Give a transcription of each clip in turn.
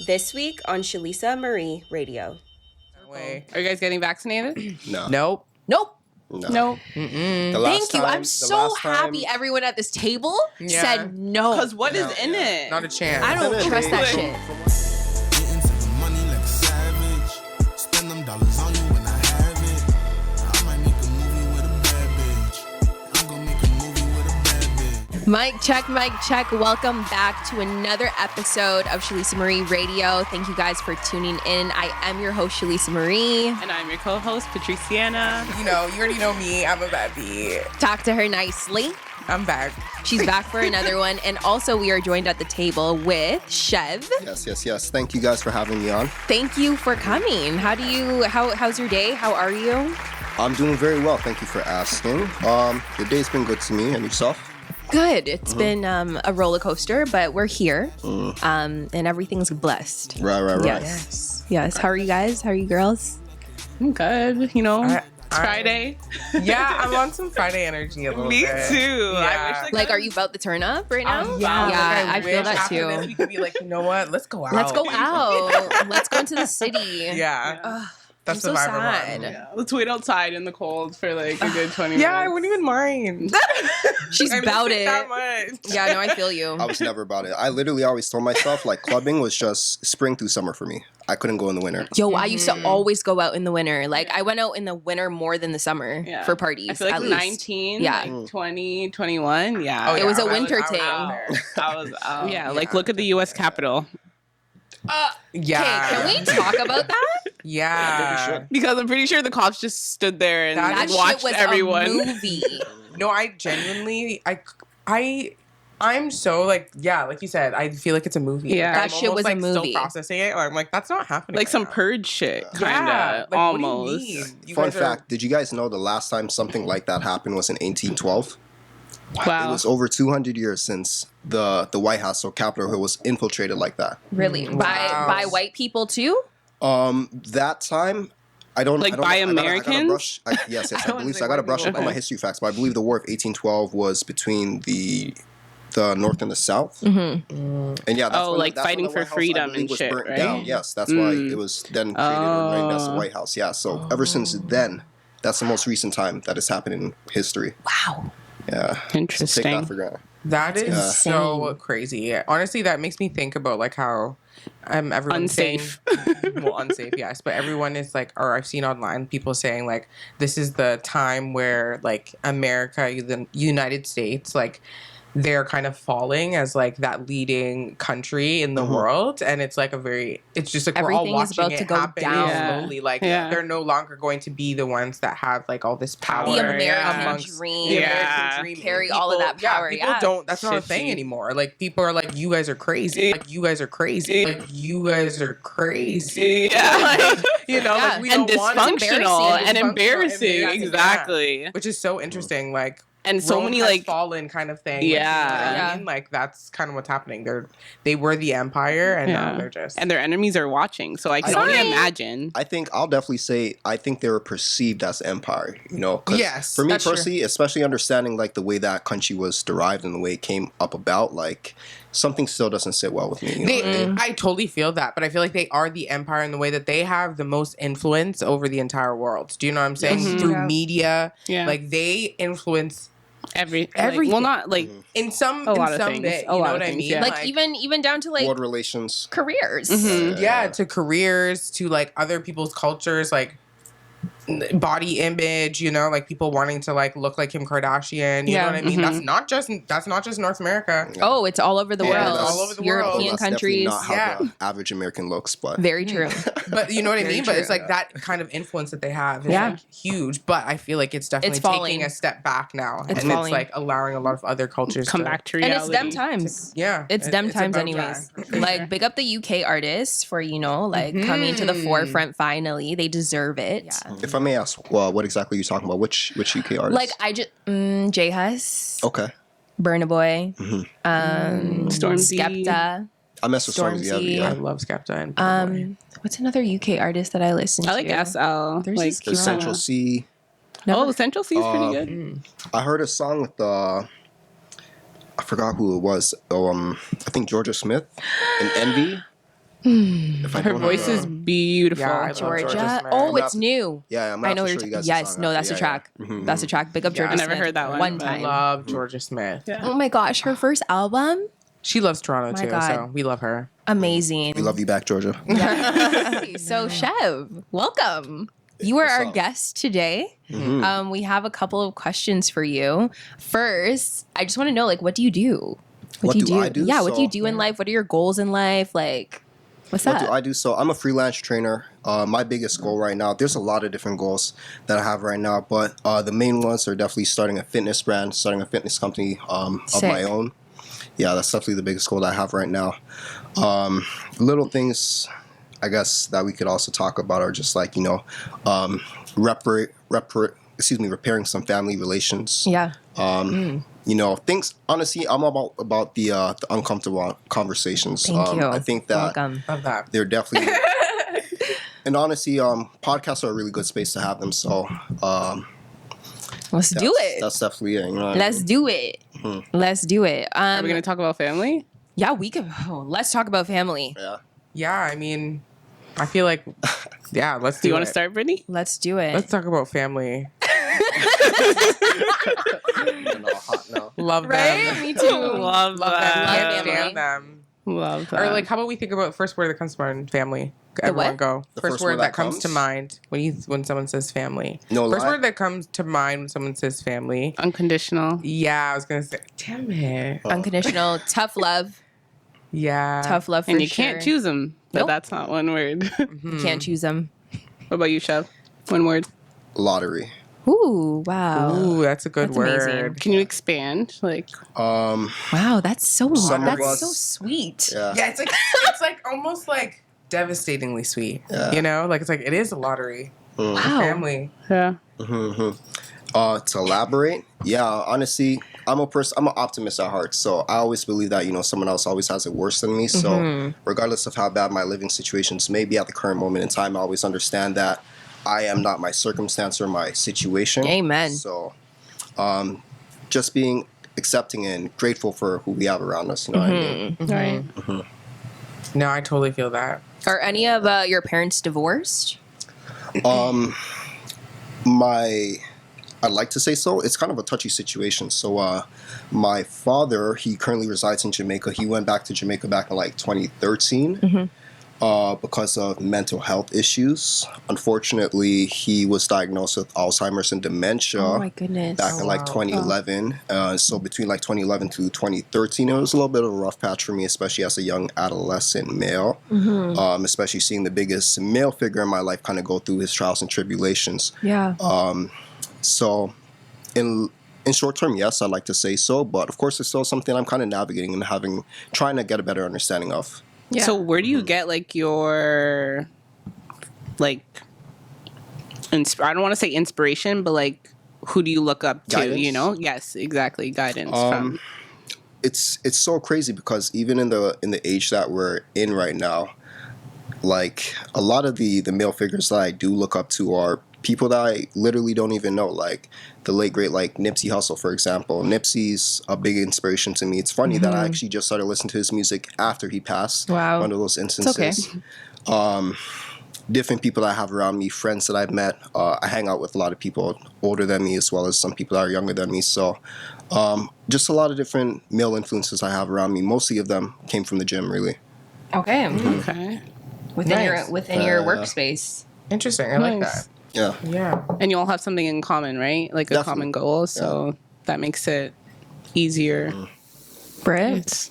This week on Shalisa Marie Radio. Way. Are you guys getting vaccinated? No. Nope. Nope. Nope. Thank you. I'm so happy everyone at this table said no. Because what is in it? Not a chance. I don't trust that shit. Getting to the money like a savage. Spend them dollars on you when I have it. I might make a movie with a bad bitch. I'm gonna make a movie with a bad bitch. Mic check. Welcome back to another episode of Shalisa Marie Radio. Thank you guys for tuning in. I am your host, Shalisa Marie. And I'm your co-host, Patriciana. You already know me. I'm a bad bee. Talk to her nicely. I'm back. She's back for another one. And also we are joined at the table with Shev. Yes. Thank you guys for having me on. Thank you for coming. How's your day? How are you? I'm doing very well. Thank you for asking. Your day's been good to me. And yourself? Good. It's been a roller coaster, but we're here. And everything's blessed. Right. Yes. How are you guys? How are you girls? I'm good. It's Friday. Yeah, I'm on some Friday energy a little Me bit. too. Yeah. I wish Are you about to turn up right now? Yeah, I feel that after too. This, we could be like, you know what? Let's go out. Let's go out. Let's go into the city. Yeah. Ugh, That's I'm the so vibe I'm sad. on. Yeah. Let's wait outside in the cold for like a good 20 minutes. Yeah, I wouldn't even mind. She's I about miss it. that much. Yeah, no, I feel you. I was never about it. I literally always told myself, like, clubbing was just spring through summer for me. I couldn't go in the winter. Yo, I used to always go out in the winter. Like, I went out in the winter more than the summer for parties. I feel like at least. 19, Yeah. like 20, 21. Yeah. Oh, It was a I winter out thing. there. I was out. Yeah, like look at the U.S. Capitol. Yeah. Okay, can we talk about that? Yeah. Because I'm pretty sure the cops just stood there and That That watched shit was everyone. a movie. No, I genuinely, I'm so like you said, I feel like it's a movie. Yeah. Like, That I'm shit almost, was a like, movie. Still processing it. I'm like, that's not happening. Like right some now. purge shit, kind of, Yeah, like, almost. What do you mean? You Fun guys are- fact, did you guys know the last time something like that happened was in 1812? Wow. It was over 200 years since the White House or Capitol Hill was infiltrated like that. Really? Wow. By white people too? That time, I don't Like I don't, by I gotta Americans? brush, yes, I believe so. I got to brush up on my history facts, but I believe the War of 1812 was between the North and the South. Mm-hmm. And yeah, that's Oh, when, like that's when fighting the for White House, I freedom believe, and was shit, burnt right? down. Yes, that's why it was then created and named as the White House. Yeah, so ever since then, that's the most recent time that has happened in history. Wow. Yeah, so take Interesting. that for granted. That is Yeah. so crazy. Honestly, that makes me think about like how everyone's Unsafe. saying, well, unsafe, yes, but everyone is like, or I've seen online people saying like, this is the time where like America, the United States, like they're kind of falling as like that leading country in the world, and it's like it's just like Everything we're all is watching about it to go happen down. slowly. Like Yeah. they're no longer going to be the ones that have like all this power. The American amongst- dream. the Yeah. American dream. Carry all of that power, People yeah. don't. That's not a thing Shitty. anymore. Like people are like, you guys are crazy. Like you guys are crazy. Like you guys are crazy. Yeah. Like, Yeah. like we And don't want dysfunctional and Dysfunctional, embarrassing. yeah. Exactly. Which is so interesting. Like And so Rome many has like fallen kind of thing. Yeah. Like, you know what I Yeah. mean? Like that's kind of what's happening. They were the empire, and now they're just. and their enemies are watching. So I can only imagine. I think I'll definitely say I think they were perceived as empire. 'Cause Yes, for me that's true. personally, especially understanding like the way that country was derived and the way it came up about, like something still doesn't sit well with me. You know what I mean? I totally feel that, but I feel like they are the empire in the way that they have the most influence over the entire world. Do you know what I'm saying? Mhm. Through Yeah. media, Yeah. like they influence Everything. Well, not like in some A lot of some things. bit. A You lot know of what I things, mean? yeah. Like even down to like World relations. careers. Mhm. yeah, to careers, to like other people's cultures, like body image, like people wanting to like look like Kim Kardashian. You Yeah, know what I mean? mhm. That's not just North America. Oh, it's all over the Yeah, world. it's all over the world. European That's definitely countries. not how Yeah. the average American looks, but Very true. But you know what I Very mean? But it's true. like that kind of influence that they have is Yeah. like huge. But I feel like it's definitely falling. taking a step back now. It's and falling. it's like allowing a lot of other cultures come to back to And reality. it's them times. Yeah. It's them times about anyways. that. Like big up the UK artists for, coming to the forefront finally. They deserve it. Yeah. if I may ask, what exactly are you talking about? Which UK artist? Like I just J Hus, okay, Burna Boy, Stormzy. Skepta. I mess with Stormzy. Stormzy. I Yeah, love Skepta and Burna Boy. What's another UK artist that I listen to? I like SL. There's like this the girl. Central C. Oh, Central C is pretty good. Mm. I heard a song with I forgot who it was. I think Georgia Smith and Envy. If I Her don't voice have is beautiful. Yeah, I love Georgia. Smith. Oh, I'm it's not- new. Yeah, I'm I gonna know have to you're. show you guys Yes, the song no, after. that's the track. That's the track. Big up Yeah, Georgia I never Smith. heard that one, One but- time. Love Georgia Smith. Yeah. Oh my gosh, her first album, She loves Toronto My too, God. so we love her. amazing. We love you back, Georgia. So, Chev, welcome. You are What's our up? guest today. We have a couple of questions for you. First, I just want to know, like, what do you do? What do I do? Yeah, what do you So- do in life? What are your goals in life? Like, what's What that? do I do? So I'm a freelance trainer. My biggest goal right now, there's a lot of different goals that I have right now, but the main ones are definitely starting a fitness brand, starting a fitness company of my Sick. own. Yeah, that's definitely the biggest goal that I have right now. Little things, I guess, that we could also talk about are just like, repairing some family relations. Yeah. Things, honestly, I'm about the uncomfortable conversations. Thank you. I think that Welcome. Love that. they're definitely, and honestly, podcasts are a really good space to have them. So Let's do it. That's definitely it. You know what I Let's mean? do it. Let's do it. Are we going to talk about family? Yeah, we can. Oh, let's talk about family. Yeah. Yeah, I mean, I feel like, yeah, let's do Do you it. want to start, Brittany? Let's do it. Let's talk about family. No. Love right? them. Me too. Love Love them. that. Can't family. stand them. Love that. Or like, how about we think about first word that comes to mind? Family. Everyone what? go. The First word that comes to mind when someone says family. No First lie. word that comes to mind when someone says family. Unconditional. Yeah, I was gonna say. Damn it. Unconditional, tough love. Yeah. Tough love for And you sure. can't choose them, but Nope. that's not one word. You can't choose them. What about you, Chev? One word. Lottery. Ooh, wow. Ooh, that's a good That's word. amazing. Can you expand? Like, Wow, that's so Some of that's us- so sweet. Yeah. Yeah, it's like almost like devastatingly sweet. Yeah. You know, like it's like it is a lottery. Wow. Family. yeah. To elaborate, yeah, honestly, I'm an optimist at heart. So I always believe that, someone else always has it worse than me. So regardless of how bad my living situations may be at the current moment in time, I always understand that I am not my circumstance or my situation. Amen. So just being accepting and grateful for who we have around us, you know what I mean? Right. No, I totally feel that. Are any of your parents divorced? I'd like to say so. It's kind of a touchy situation. So my father, he currently resides in Jamaica. He went back to Jamaica back in like 2013 because of mental health issues. Unfortunately, he was diagnosed with Alzheimer's and dementia. Oh my goodness. Back in like 2011. So between like 2011 to 2013, it was a little bit of a rough patch for me, especially as a young adolescent male. Especially seeing the biggest male figure in my life kind of go through his trials and tribulations. Yeah. So in short term, yes, I'd like to say so. But of course, it's still something I'm kind of navigating and trying to get a better understanding of. Yeah. So where do you get like your like I don't want to say inspiration, but like who do you look up to, Guidance? Yes, exactly, guidance from. It's so crazy because even in the age that we're in right now, like a lot of the male figures that I do look up to are people that I literally don't even know, like the late great like Nipsey Hussle, for example. Nipsey's a big inspiration to me. It's funny that I actually just started listening to his music after he passed. Wow. One of those instances. Different people that I have around me, friends that I've met. I hang out with a lot of people older than me as well as some people that are younger than me. So just a lot of different male influences I have around me. Mostly of them came from the gym, really. Okay. Okay. Within Nice. your workspace. Interesting. I like Nice. that. Yeah. Yeah. And you all have something in common, right? Like a Definitely. common goal, so that makes it easier. Britt.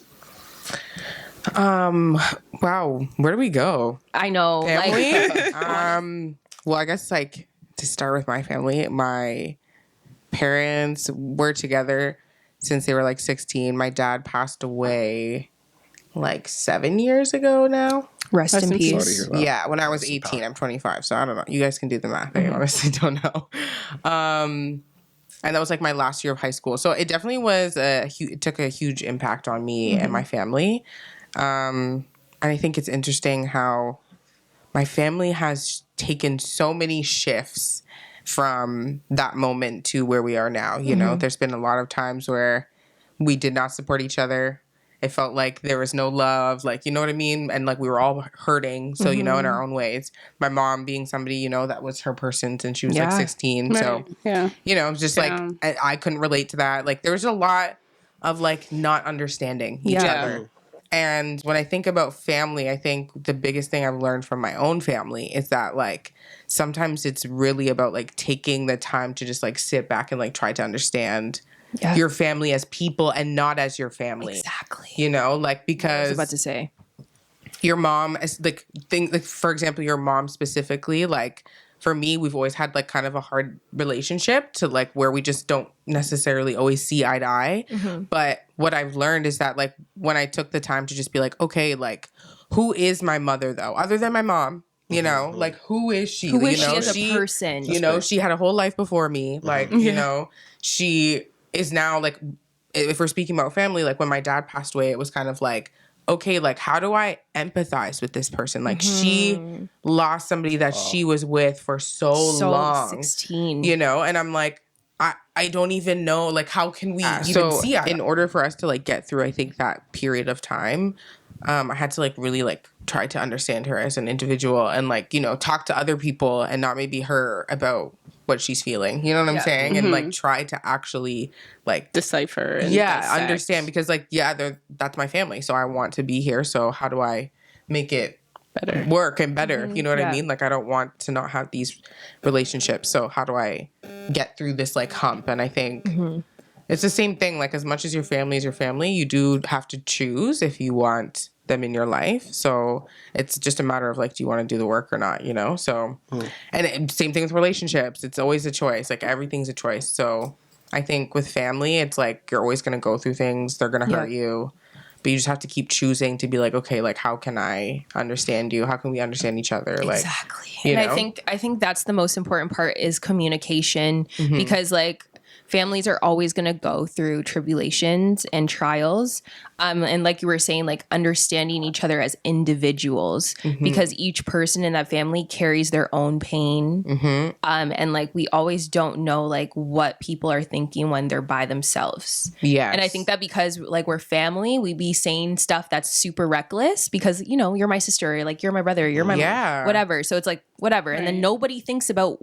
Wow. Where do we go? I know. Family? Like, Well, I guess like to start with my family, my parents were together since they were like 16. My dad passed away like 7 years ago now. rest in in peace. Sorry to hear that. Yeah, when I was 18, I'm 25, so I don't know. You guys can do the math. I honestly don't know. And that was like my last year of high school, so it definitely was it took a huge impact on me and my family. And I think it's interesting how my family has taken so many shifts from that moment to where we are now. You know, there's been a lot of times where we did not support each other. it felt like there was no love, like, you know what I mean? And like we were all hurting. So, you know, in our own ways. My mom being somebody, you know, that was her person since she was like 16. So, yeah. you know, just like I couldn't relate to that. Like there was a lot of like not understanding each other. And when I think about family, I think the biggest thing I've learned from my own family is that like sometimes it's really about like taking the time to just like sit back and like try to understand your family as people and not as your family. Exactly. You know, like because I was about to say your mom is like for example, your mom specifically, like for me, we've always had like kind of a hard relationship to like where we just don't necessarily always see eye to eye. But what I've learned is that like when I took the time to just be like, okay, like who is my mother though, other than my mom? You know, like who is she? who is you know, she as a person? You know, she had a whole life before me. Like, you know, she is now like, if we're speaking about family, like when my dad passed away, it was kind of like, okay, like how do I empathize with this person? Like she lost somebody that she was with for so long. 16. You know, and I'm like, I don't even know, like how can we even see it? In order for us to like get through, I think that period of time, I had to like really like try to understand her as an individual and like, you know, talk to other people and not maybe her about what she's feeling. You know what I'm saying? And like try to actually like decipher and understand, because like that's my family, so I want to be here, so how do I make it better work and better? You know what I mean? Like I don't want to not have these relationships, so how do I get through this like hump? And I think it's the same thing, like as much as your family is your family, you do have to choose if you want them in your life. So it's just a matter of like, do you want to do the work or not, you know? So same thing with relationships, it's always a choice, like everything's a choice. So I think with family, it's like you're always going to go through things, they're going to hurt you, but you just have to keep choosing to be like, okay, like how can I understand you, how can we understand each other? Like Exactly. you And know? I think that's the most important part is communication, because like families are always going to go through tribulations and trials. And like you were saying, like understanding each other as individuals, because each person in that family carries their own pain. And like we always don't know like what people are thinking when they're by themselves. Yes. And I think that because like we're family, we be saying stuff that's super reckless because, you know, you're my sister, like you're my brother, you're my whatever. So it's like whatever. And then nobody thinks about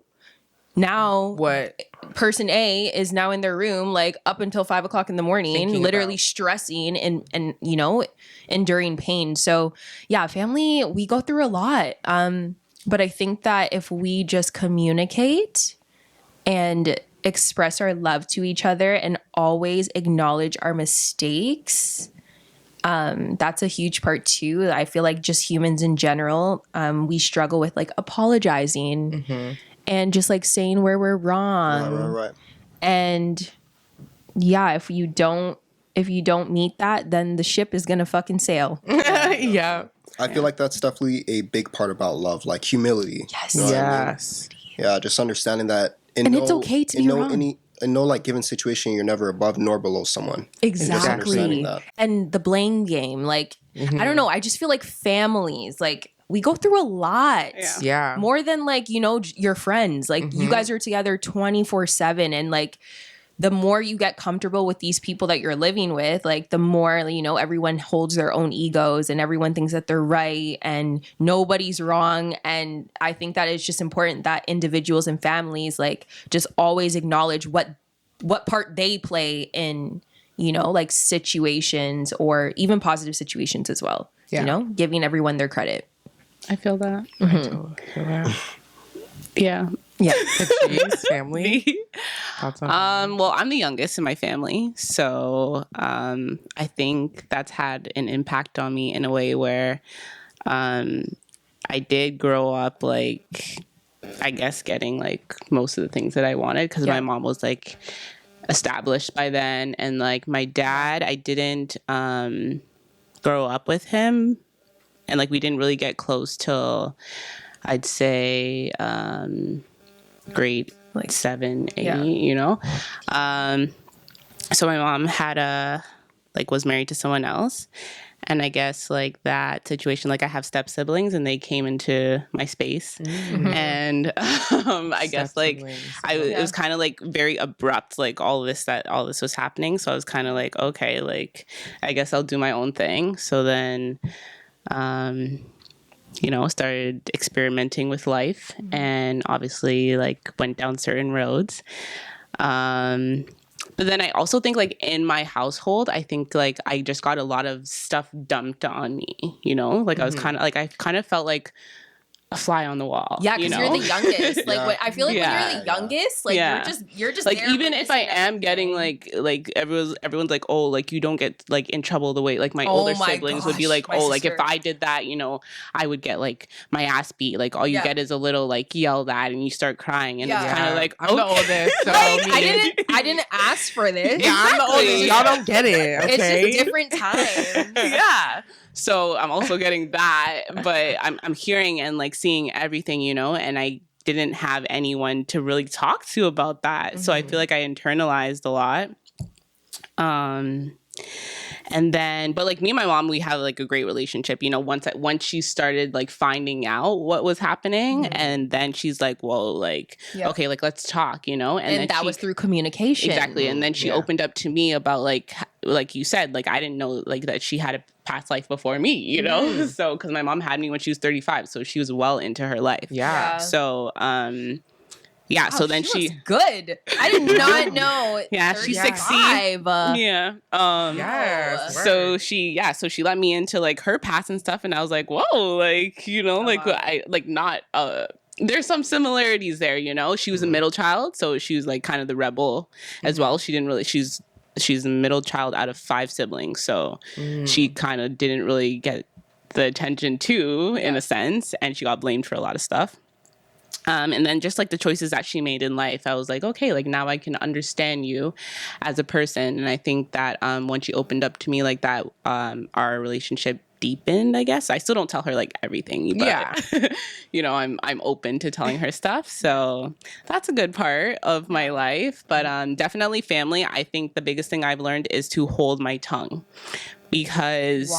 now what person A is now in their room, like up until 5 o'clock in the morning, Thinking literally about. stressing and, you know, enduring pain. So yeah, family, we go through a lot. But I think that if we just communicate and express our love to each other and always acknowledge our mistakes, that's a huge part too. I feel like just humans in general, we struggle with like apologizing and just like saying where we're wrong. Right. And yeah, if you don't meet that, then the ship is gonna fucking sail. yeah. I feel like that's definitely a big part about love, like humility. Yes. You know what I mean? Yes. Yeah, just understanding that. And it's okay to be wrong. In no like given situation, you're never above nor below someone. And just understanding Exactly. that. And the blame game, like I don't know, I just feel like families, like we go through a lot. Yeah. More than like, you know, your friends. Like you guys are together 24/7, and like the more you get comfortable with these people that you're living with, like the more, you know, everyone holds their own egos and everyone thinks that they're right and nobody's wrong. And I think that it's just important that individuals and families like just always acknowledge what part they play in, you know, like situations or even positive situations as well. Yeah. You know, giving everyone their credit. I feel that. Yeah. Yeah. Jeez, family. Thoughts on Well, I'm the youngest in my family, so I think that's had an impact on me in a way where I did grow up like, I guess, getting like most of the things that I wanted because my mom was like established by then, and like my dad, I didn't grow up with him, and like we didn't really get close till I'd say grade like 7, 8, you know. So my mom had was married to someone else, And I guess like that situation, like I have step siblings and they came into my space. And I guess like it was kind of like very abrupt, like all this was happening. So I was kind of like, okay, like I guess I'll do my own thing. So then, started experimenting with life and obviously like went down certain roads. But then I also think like in my household, I think like I just got a lot of stuff dumped on me, like I was kind of like, I kind of felt like a fly on the wall. Yeah, because you're the youngest. Like, I feel like when you're the youngest, like you're just like there even if I am getting like everyone's like, oh, like you don't get like in trouble the way like my older siblings would be like, oh, like if I did that, I would get like my ass beat. Like all you get is a little like yelled at and you start crying and it's kind of like, I'm the oldest, so I didn't ask for this. Yeah, I'm the oldest. Y'all don't get it. Okay? It's just different times. Yeah. So I'm also getting that, but I'm hearing and like seeing everything, and I didn't have anyone to really talk to about that. So I feel like I internalized a lot. And then, but like me and my mom, we have like a great relationship, once she started like finding out what was happening and then she's like, well, like, okay, like let's talk, and then that was through communication. Exactly. And then she opened up to me about like you said, like I didn't know like that she had a past life before me, so because my mom had me when she was 35, so she was well into her life. So yeah, so then she was good. I did not know. Yeah, she's 65. Yeah. So she let me into like her past and stuff, and I was like, whoa, like I like not there's some similarities there, She was a middle child, so she was like kind of the rebel as well. She didn't really she's the middle child out of 5 siblings, so she kind of didn't really get the attention too, in a sense, and she got blamed for a lot of stuff. And then just like the choices that she made in life, I was like, okay, like now I can understand you as a person. And I think that when she opened up to me like that, our relationship deepened, I guess. I still don't tell her like everything, but I'm open to telling her stuff. So that's a good part of my life. But definitely family. I think the biggest thing I've learned is to hold my tongue, because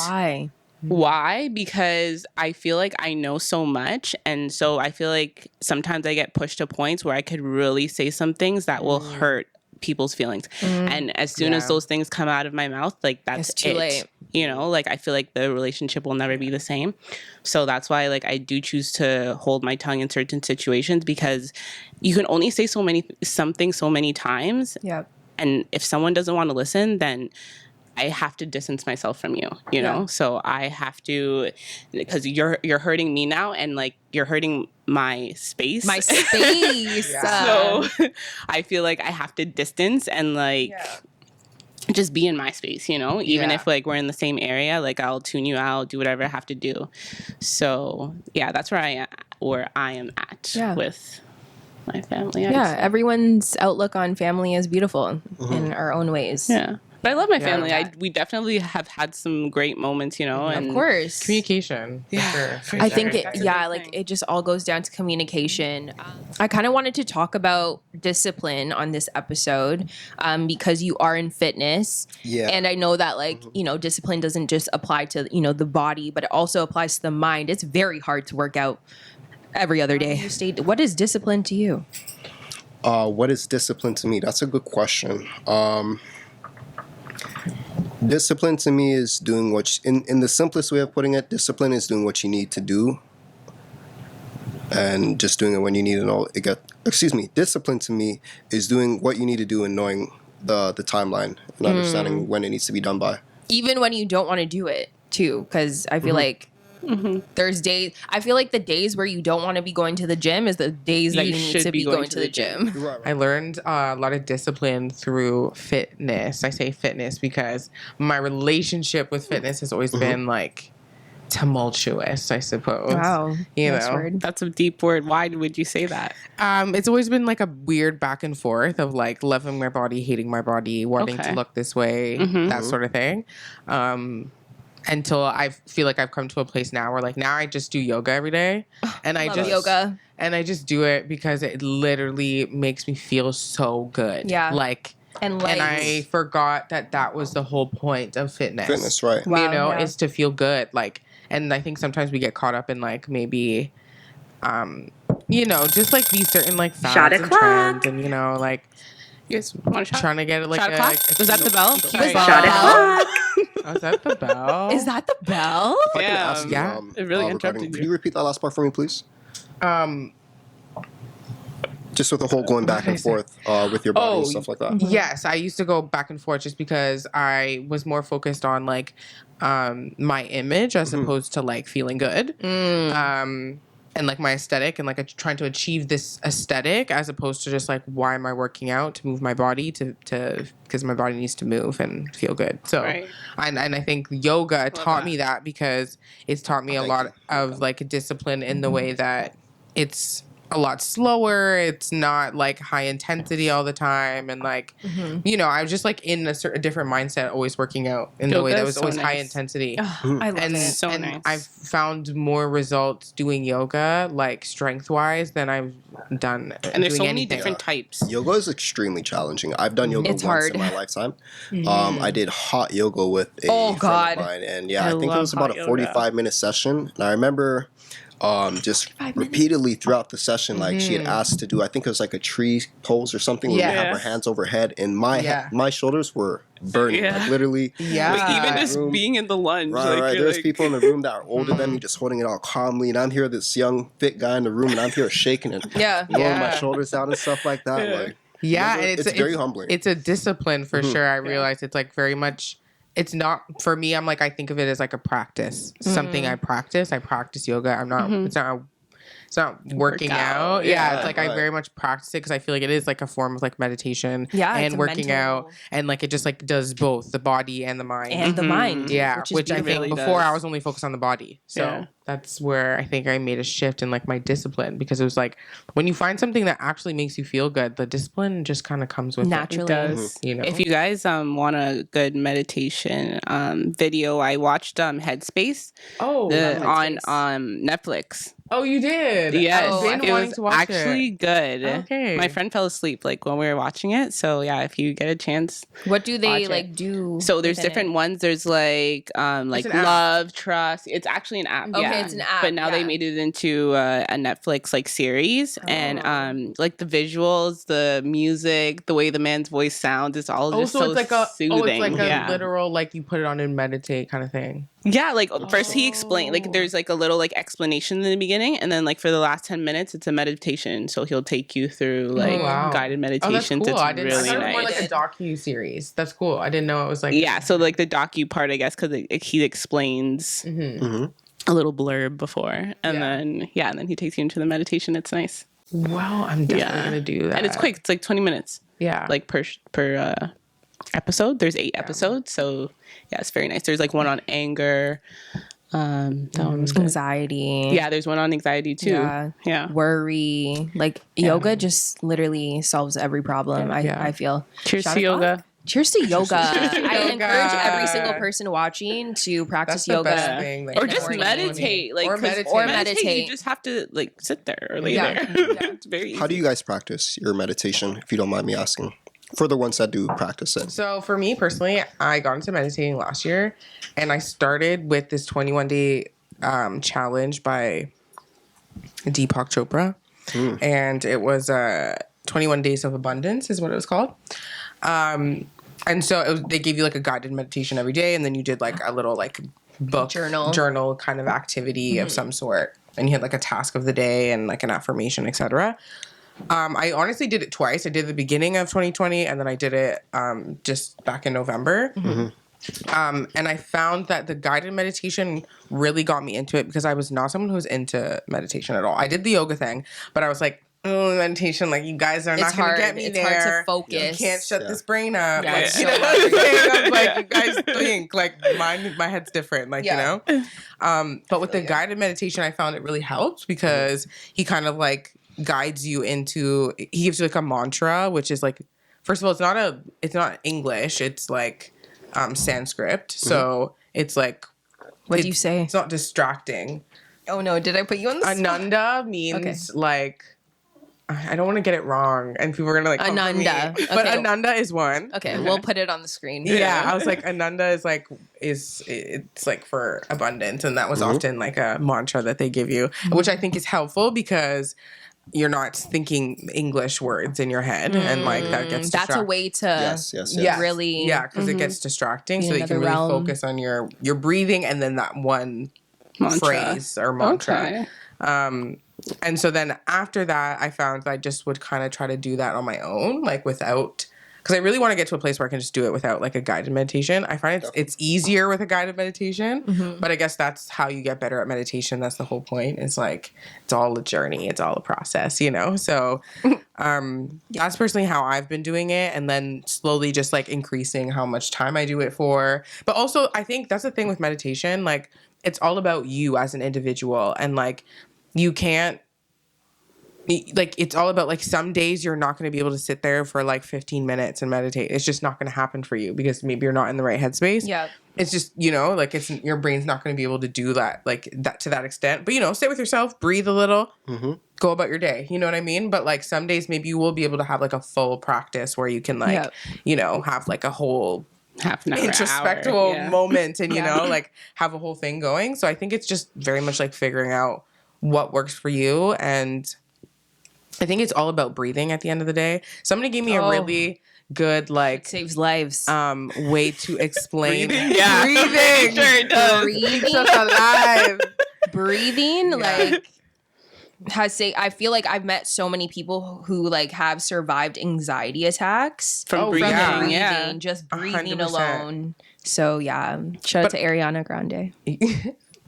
Why? Because I feel like I know so much. And so I feel like sometimes I get pushed to points where I could really say some things that will hurt people's feelings. And as soon as those things come out of my mouth, like that's it's too late. Like I feel like the relationship will never be the same. So that's why like I do choose to hold my tongue in certain situations, because you can only say something so many times. Yep. And if someone doesn't want to listen, then I have to distance myself from you, know? So I have to, because you're hurting me now, and like you're hurting my space. So I feel like I have to distance and like just be in my space, even if like we're in the same area, like I'll tune you out, do whatever I have to do. So yeah, that's where I am at with my family. Everyone's outlook on family is beautiful in our own ways. Yeah. But I love my family. We definitely have had some great moments, and of course, communication. I think it just all goes down to communication. I kind of wanted to talk about discipline on this episode because you are in fitness, and I know that like discipline doesn't just apply to the body, but it also applies to the mind. It's very hard to work out every other day. What is discipline to you? What is discipline to me? That's a good question. Discipline to me is doing what in the simplest way of putting it, discipline is doing what you need to do and just doing it when you need to know it. Discipline to me is doing what you need to do and knowing the timeline and understanding when it needs to be done by. Even when you don't want to do it too, because I feel like there's days. I feel like the days where you don't want to be going to the gym is the days that you need to be going to the gym. Right. I learned a lot of discipline through fitness. I say fitness because my relationship with fitness has always been like tumultuous, I suppose. Wow. That's a deep word. Why would you say that? It's always been like a weird back and forth of like loving my body, hating my body, wanting to look this way, that sort of thing. Until I feel like I've come to a place now where like now I just do yoga every day, and I just do it because it literally makes me feel so good. Yeah, like And and I forgot that was the whole point of fitness. Fitness, right? Wow, You know, yeah. is to feel good. Like, and I think sometimes we get caught up in like maybe, you know, just like these certain like Shot fads and o'clock. trends, and you know, like You guys want a shot? trying to get it like Shot a, o'clock? like, Was that the bell? Sorry. Shot o'clock. Oh, is that the bell? Is that the bell? If I can ask you, Yeah. It really regarding, interrupted could you. you repeat that last part for me, please? Um. Just with the whole going back did I and say? forth with your body and stuff like that. Yes, I used to go back and forth just because I was more focused on like my image as opposed to like feeling good. And like my aesthetic and like trying to achieve this aesthetic as opposed to just like why am I working out to move my body to because my body needs to move and feel good. So Right. and I think yoga taught me that because it's taught me a lot of like discipline in the way that it's a lot slower. It's not like high intensity all the time. And like, you know, I was just like in a different mindset, always working out in the way that Yoga was is so always high nice. intensity. I love And, it. So and nice. I've found more results doing yoga, like strength wise, than I've done. And there's doing so many anything. different types. Yoga is extremely challenging. I've done yoga It's once hard. in my lifetime. I did hot yoga with a Oh, friend God. of mine, and yeah, I I think it love was about hot a yoga. 45-minute session. And I remember just repeatedly throughout the session, like she had asked to do, I think it was like a tree pose or something where we have Yeah. our hands overhead, and my Yeah. my shoulders were burning, Yeah. like literally. Yeah. Like, even that just room. being in the lunge. Right, like, right. you're There's like- people in the room that are older than me, just holding it all calmly, and I'm here, this young, fit guy in the room, and I'm here shaking and Yeah. rolling my Yeah. shoulders down and stuff like that. Yeah. Like, Yeah, yoga, and it's very humbling. It's a discipline for sure. I realize it's like very much. It's not for me. I'm like I think of it as like a practice, something I practice. I practice yoga. I'm not. It's not working Workout. out. Yeah, Yeah. it's like I Right. very much practice it because I feel like it is like a form of like meditation. Yeah, it's and a working mental- out, and like it just like does both the body and the mind. And the mind. yeah, Which, which is I think really before does. I was only focused on the body. So Yeah. that's where I think I made a shift in like my discipline because it was like when you find something that actually makes you feel good, the discipline just kind of comes with Naturally. It does. You know? If you guys want a good meditation video, I watched Headspace Oh, on Netflix. oh, you did. Yes, I've been it wanting was to watch actually it. good. Okay. My friend fell asleep like when we were watching it. So yeah, if you get a chance, What do they Watch it. like do? so there's within different it? ones. There's like an app. love, trust. It's actually an app. Okay, yeah. it's an app, But now they yeah. made it into a Netflix like series, and like the visuals, the music, the way the man's voice sounds, it's all just so so it's like a soothing. it's like a yeah. literal like you put it on and meditate kind of thing. Yeah, like first he explained like there's like a little like explanation in the beginning, and then like for the last 10 minutes it's a meditation. So he'll take you through like wow. guided Oh, that's meditations. cool. It's I didn't. really I thought it was more nice. like a docu series. That's cool. I didn't know it was like. Yeah, so like the docu part, I guess, because he explains a little blurb before, and then and then he takes you into the meditation. It's nice. Well, I'm definitely gonna do that. And it's quick. It's like 20 minutes. Yeah. Like per episode. There's 8 episodes, so yeah, it's very nice. There's like one on anger. That one was good. Anxiety. Yeah, there's one on anxiety too. Yeah. Yeah. Worry. Like yoga just literally solves every problem. I feel. Cheers Shot to o'clock? yoga. Cheers to yoga. I yoga. encourage every single person watching to practice That's the yoga. best thing. Like, Or in the just morning. meditate. Like, Or 'cause meditate. Or meditate. meditate. You just have to like sit there or lay Yeah. there. Yeah. It's very easy. How do you guys practice your meditation, if you don't mind me asking? For the ones that do practice it. So for me personally, I got into meditating last year, and I started with this 21-day challenge by Deepak Chopra, and it was 21 Days of Abundance is what it was called. And so they gave you like a guided meditation every day, and then you did like a little like book journal kind of activity of some sort, and you had like a task of the day and like an affirmation, etc. I honestly did it twice. I did the beginning of 2020, and then I did it just back in November. And I found that the guided meditation really got me into it because I was not someone who was into meditation at all. I did the yoga thing, but I was like, oh, meditation, like you guys are not going to get me It's there. hard to focus. You can't shut this brain up. Yeah, Like, it's you so know what I'm saying? I was like, you guys think like my head's different, like you know. But with the guided meditation, I found it really helped because he kind of like guides you into. He gives you like a mantra, which is like, first of all, it's not English. It's like Sanskrit. So it's like. What do you say? It's not distracting. Oh no, did I put you on the spot? Ananda means like I don't want to get it wrong, and people are gonna like come for me. Ananda. But Okay. Ananda is one. Okay, we'll put it on the screen. Yeah, I was like, Ananda is like it's like for abundance, and that was often like a mantra that they give you, which I think is helpful because you're not thinking English words in your head, and like that gets That's a way to Yes. really because it gets distracting, Be so you can another really realm. focus on your breathing and then that one Mantra. phrase or mantra. Okay. And so then after that, I found that I just would kind of try to do that on my own, like without, because I really want to get to a place where I can just do it without like a guided meditation. I find it's easier with a guided meditation, but I guess that's how you get better at meditation. That's the whole point. It's like, it's all a journey. It's all a process, you know? So that's personally how I've been doing it. And then slowly just like increasing how much time I do it for. But also I think that's the thing with meditation. Like it's all about you as an individual, and like, you can't, like, it's all about, like, some days you're not going to be able to sit there for, like, 15 minutes and meditate. It's just not going to happen for you because maybe you're not in the right headspace. Yeah. It's just, you know, like, it's your brain's not going to be able to do that, like, that to that extent. But, you know, sit with yourself, breathe a little, go about your day. You know what I mean? But, like, some days maybe you will be able to have, like, a full practice where you can, like, you know, have, like, a whole half an hour, introspectual moment and, you know, like, have a whole thing going. So I think it's just very much, like, figuring out what works for you. And I think it's all about breathing at the end of the day. Somebody gave me a really good, like, saves lives. way to explain Breathing? Yeah. breathing. Sure it does. Breathing, So alive. breathing, like I feel like I've met so many people who like have survived anxiety attacks From breathing, yeah. yeah. just breathing 100%. alone. So yeah, shout out to Ariana Grande.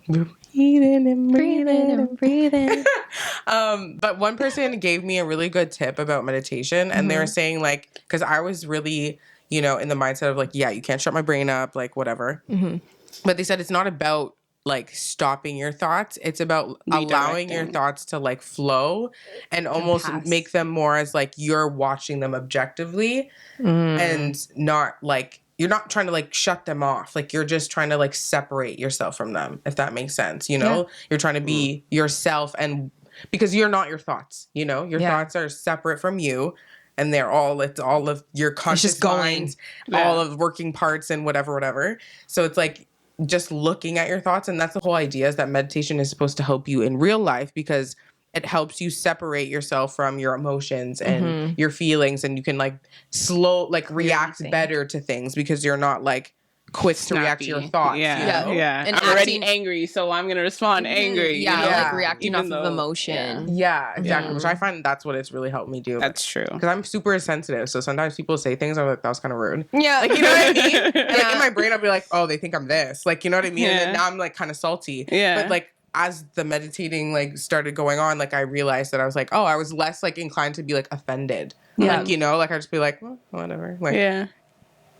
Breathing and breathing. But one person gave me a really good tip about meditation, and they were saying, like, because I was really, you know, in the mindset of like, yeah, you can't shut my brain up, like whatever. But they said it's not about like stopping your thoughts. It's about allowing your thoughts to like flow and almost pass. make them more as like you're watching them objectively and not like, you're not trying to like shut them off. Like you're just trying to like separate yourself from them, if that makes sense. You know, you're trying to be yourself, and because you're not your thoughts, you know, your thoughts are separate from you, and it's all of your conscious mind, all of working parts and whatever. So it's like just looking at your thoughts. And that's the whole idea, is that meditation is supposed to help you in real life, because it helps you separate yourself from your emotions and your feelings, and you can like react better to things because you're not like quick to react to your thoughts. Yeah, you know? And I'm already angry, so I'm gonna respond angry. Yeah, you know? like reacting Even off of though- emotion. Yeah, exactly. Which I find that's what it's really helped me do. That's true. Because I'm super sensitive, so sometimes people say things, I'm like, that was kind of rude. Yeah, Like, you know what I mean? And like in my brain, I'll be like, oh, they think I'm this. Like, you know what I mean? And then Yeah. now I'm like kind of salty. Yeah. But like as the meditating like started going on, like I realized that I was like, oh, I was less like inclined to be like offended. Yeah. Like, you know, like I just be like, well, whatever. Like, Yeah.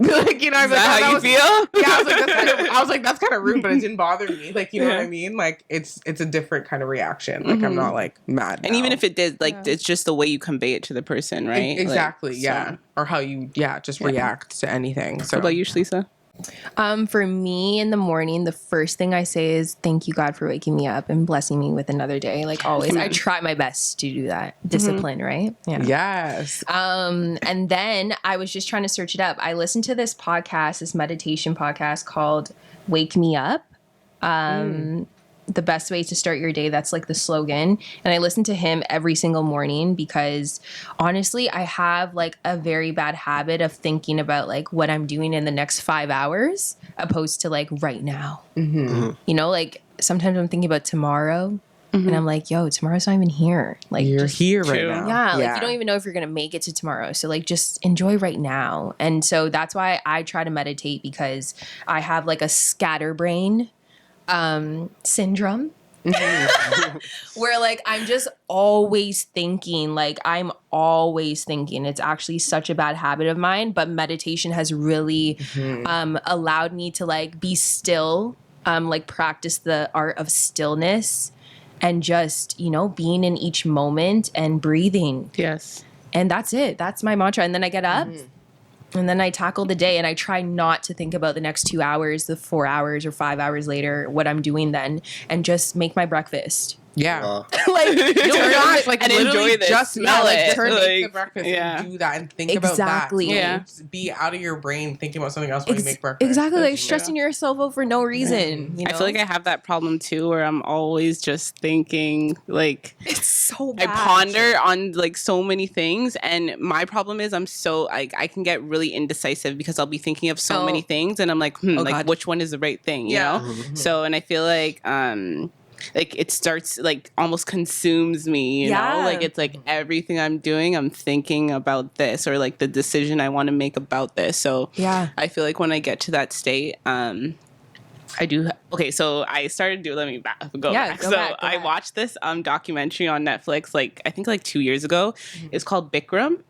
like, you know, I was Is like, that how you feel? Yeah, I was like, that's kind of rude, but it didn't bother me. Like, you know what I mean? Like, it's a different kind of reaction. Like, I'm not like mad. And even if it did, like, it's just the way you convey it to the person, right? Exactly. Like, yeah. so. Or how you, just react to anything. So What about you, Shlisa? For me in the morning, the first thing I say is thank you, God, for waking me up and blessing me with another day. Like always, I try my best to do that. Discipline, right? Yeah. Yes. And then I was just trying to search it up. I listened to this podcast, this meditation podcast called Wake Me Up. The best way to start your day. That's like the slogan. And I listen to him every single morning because honestly, I have like a very bad habit of thinking about like what I'm doing in the next 5 hours opposed to like right now. You know, like sometimes I'm thinking about tomorrow and I'm like, yo, tomorrow's not even here. Like You're just here right True. now. yeah, like you don't even know if you're gonna make it to tomorrow. So like just enjoy right now. And so that's why I try to meditate, because I have like a scatterbrain syndrome. Where like I'm just always thinking, it's actually such a bad habit of mine, but meditation has really allowed me to like be still, like practice the art of stillness and just, you know, being in each moment and breathing. Yes. And that's it. That's my mantra. And then I get up and then I tackle the day, and I try not to think about the next 2 hours, the 4 hours or 5 hours later, what I'm doing then, and just make my breakfast. Yeah. Like, No, gosh, like and literally enjoy this. just Smell like, it. just make the Like, breakfast yeah. and do that and think Exactly. about that. Yeah. Just be out of your brain thinking about something else when you make breakfast. Exactly, like That's- stressing yourself out for no reason. You know? I feel like I have that problem too, where I'm always just thinking like it's so I bad. ponder on like so many things, and my problem is I'm so like I can get really indecisive because I'll be thinking of so many things, and I'm like, like God. which one is the right thing, you Yeah. know? So, and I feel like it starts like almost consumes me, you know? Like it's like everything I'm doing, I'm thinking about this or like the decision I want to make about this. So Yeah. I feel like when I get to that state, I do. Okay, so I started doing. Let me go back. Go So back, go I back. watched this documentary on Netflix. Like I think like 2 years ago. It's called Bikram.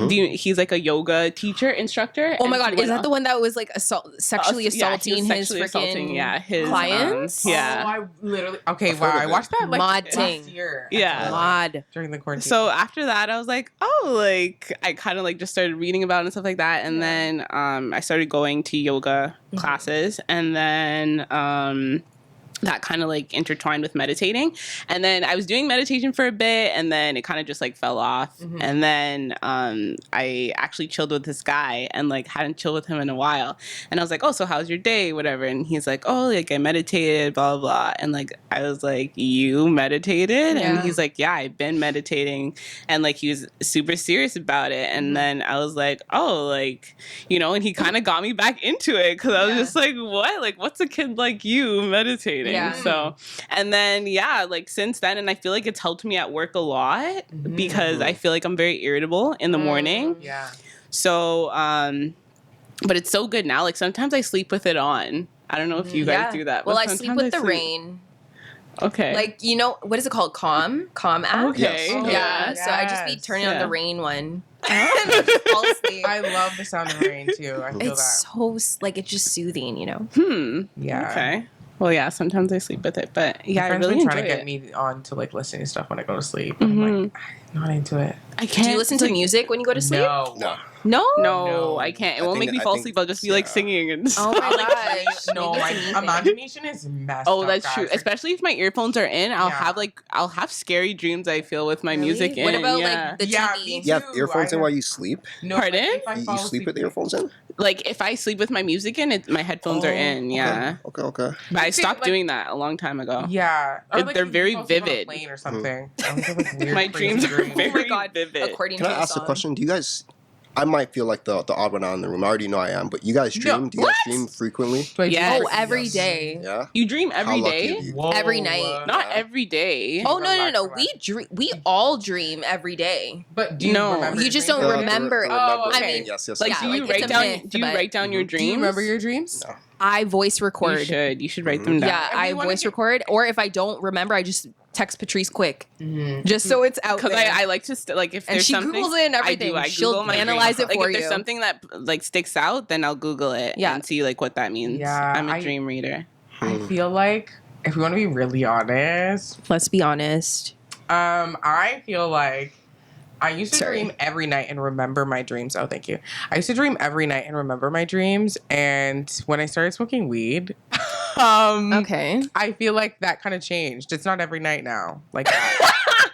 He's like a yoga teacher instructor. Oh my and God, he is went that the one that was like sexually yeah, he assaulting was his sexually assaulting, freaking his clients? Oh, yeah. I literally. Okay, I've wow. heard of I it. watched that like Mod last ting. year. Yeah. God. During the quarantine. So after that, I was like, oh, like I kind of like just started reading about it and stuff like that, and then I started going to yoga classes, and then that kind of like intertwined with meditating, and then I was doing meditation for a bit, and then it kind of just like fell off, and then I actually chilled with this guy, and like hadn't chilled with him in a while, and I was like, oh, so how's your day, whatever, and he's like, oh, like I meditated, blah blah blah, and like I was like, you meditated, and he's like, yeah, I've been meditating, and like he was super serious about it, and then I was like, oh, like, you know, and he kind of got me back into it because I was just like, what, like what's a kid like you meditating? Yeah. So, and then, yeah, like since then, and I feel like it's helped me at work a lot because I feel like I'm very irritable in the morning. yeah. So, but it's so good now. Like sometimes I sleep with it on. I don't know if you guys do that. Well, but I sleep sometimes with the rain. Okay. Like, you know, what is it called? Calm app? Okay. Yes. Yeah. So I just be Yes. turning on Yeah. the rain one. And I just fall asleep. I love the sound of rain too. I feel It's that. so, like, it's just soothing, you know? Yeah. Okay. Well, yeah, sometimes I sleep with it, but yeah, My I friends really been enjoy trying to get it. me on to like listening to stuff when I go to sleep. I'm like, I'm not into it. I can't. Do you listen to music when you go to sleep? No. No. No? No, No. I can't. It I won't think- make me I fall think- asleep. I'll just be like yeah. singing and Oh stuff. my gosh. No, Maybe my it's a me thing. imagination is messed Oh, up. that's guys. true. Like, Especially if my earphones are in, I'll Yeah. have scary dreams. I feel with my Really? music in. What about yeah. like the Yeah, TV? me You have too. earphones in I while have- you sleep? No, Pardon? like, if I You fall sleep with asleep- earphones in? Like if I sleep with my music in, my headphones are in. Yeah, Okay. but I See, stopped like- doing that a long time ago. Yeah, or, They're you very fall asleep on a vivid. plane or something. I don't have, like, weird, My crazy dreams are dreams. very Oh my God. vivid. According Can to I the ask a song. question? Do you guys... I might feel like the odd one out in the room. I already know I am, but you guys dream? No. Do you guys dream frequently? Do I do Yes. Oh, that? every Yes. day. Yeah? You dream every How lucky day? of you. Whoa. Every night. Not every day. Oh no, Relax, we all dream every day. But do you No. remember? You your just dreams? don't The remember. Oh, remembering. I mean, yes. Like, Yeah, do like, you it's write a down? myth, Do you but- write down your dreams? Do you remember your dreams? No. I voice record. You should write them down. Yeah, I Everyone voice is- record, or if I don't remember, I just text Patrice quick, just so it's out Because there. I like to like if And there's she something Googles it and everything. I do. I She'll Google my analyze dreams. it for If there's you. something that like sticks out, then I'll Google it Yeah. and see like what that means. Yeah, I'm a I- dream reader. I feel like if we want to be really honest, Let's be honest. I feel like I used to Sorry. dream every night and remember my dreams. Oh, thank you. I used to dream every night and remember my dreams. And when I started smoking weed, Okay. I feel like that kind of changed. It's not every night now, like that.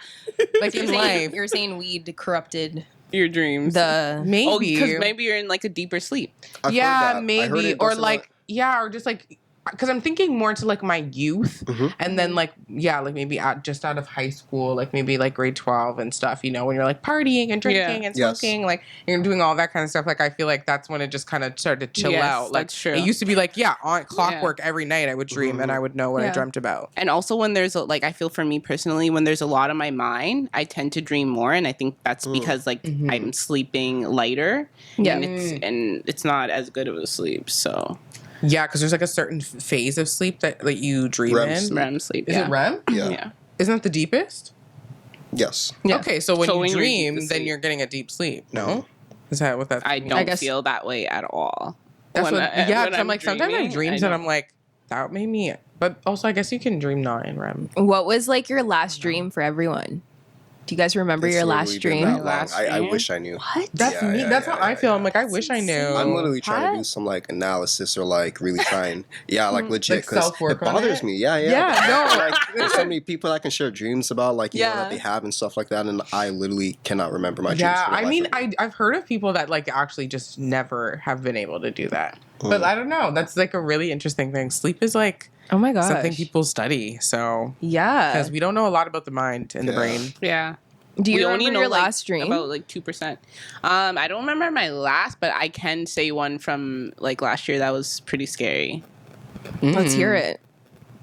Like in life, You're saying weed corrupted Your dreams. the. maybe. Oh, because maybe you're in like a deeper sleep. I've heard Yeah, that. I heard maybe, it or doesn't, like or just like because I'm thinking more to like my youth, Mhm. and then like like maybe just out of high school, like maybe like grade 12 and stuff. You know, when you're like partying and drinking and Yes. smoking, like you're doing all that kind of stuff. Like I feel like that's when it just kind of started to chill Yes, out. Like that's true. it used to be like on clockwork every night. I would dream and I would know what I Yeah. dreamt about. And also when there's like I feel for me personally, when there's a lot on my mind, I tend to dream more, and I think that's because like I'm sleeping lighter. Yeah. and it's not as good of a sleep. So Yeah, because there's like a certain phase of sleep that like you dream REM in. sleep. REM sleep. Is yeah. it REM? Yeah. Yeah. Isn't that the deepest? Yes. Yeah. Okay, so when So you when you're dream, deep then asleep. you're getting a deep sleep. No, is that what that? I means? don't guess- feel that way at all. That's When what, I- yeah, when 'cause I'm like sometimes I dreaming, have dreams I and I'm don't. like that made me. But also, I guess you can dream not in REM. What was like your last dream for everyone? Do you guys remember It's your literally last been dream? that long. Last I dream? wish I knew. What? That's Yeah, me. yeah, That's yeah, how I yeah, feel. yeah. I'm like, I wish I knew. I'm literally trying to What? do some like analysis or like really trying, like legit, Like because self-work it on bothers it? me. Yeah, Yeah, no. Like there's so many people I can share dreams about, like you know Yeah. that they have and stuff like that, and I literally cannot remember my dreams. Yeah, for the I life mean, of me. I've heard of people that like actually just never have been able to do that. Mm. But I don't know. That's like a really interesting thing. Sleep is like Oh my gosh. something people study. So Yeah. because we don't know a lot about the mind and the Yeah. brain. Yeah. Do you We remember only know your like, last dream? about like 2%. I don't remember my last, but I can say one from like last year that was pretty scary. Let's hear it.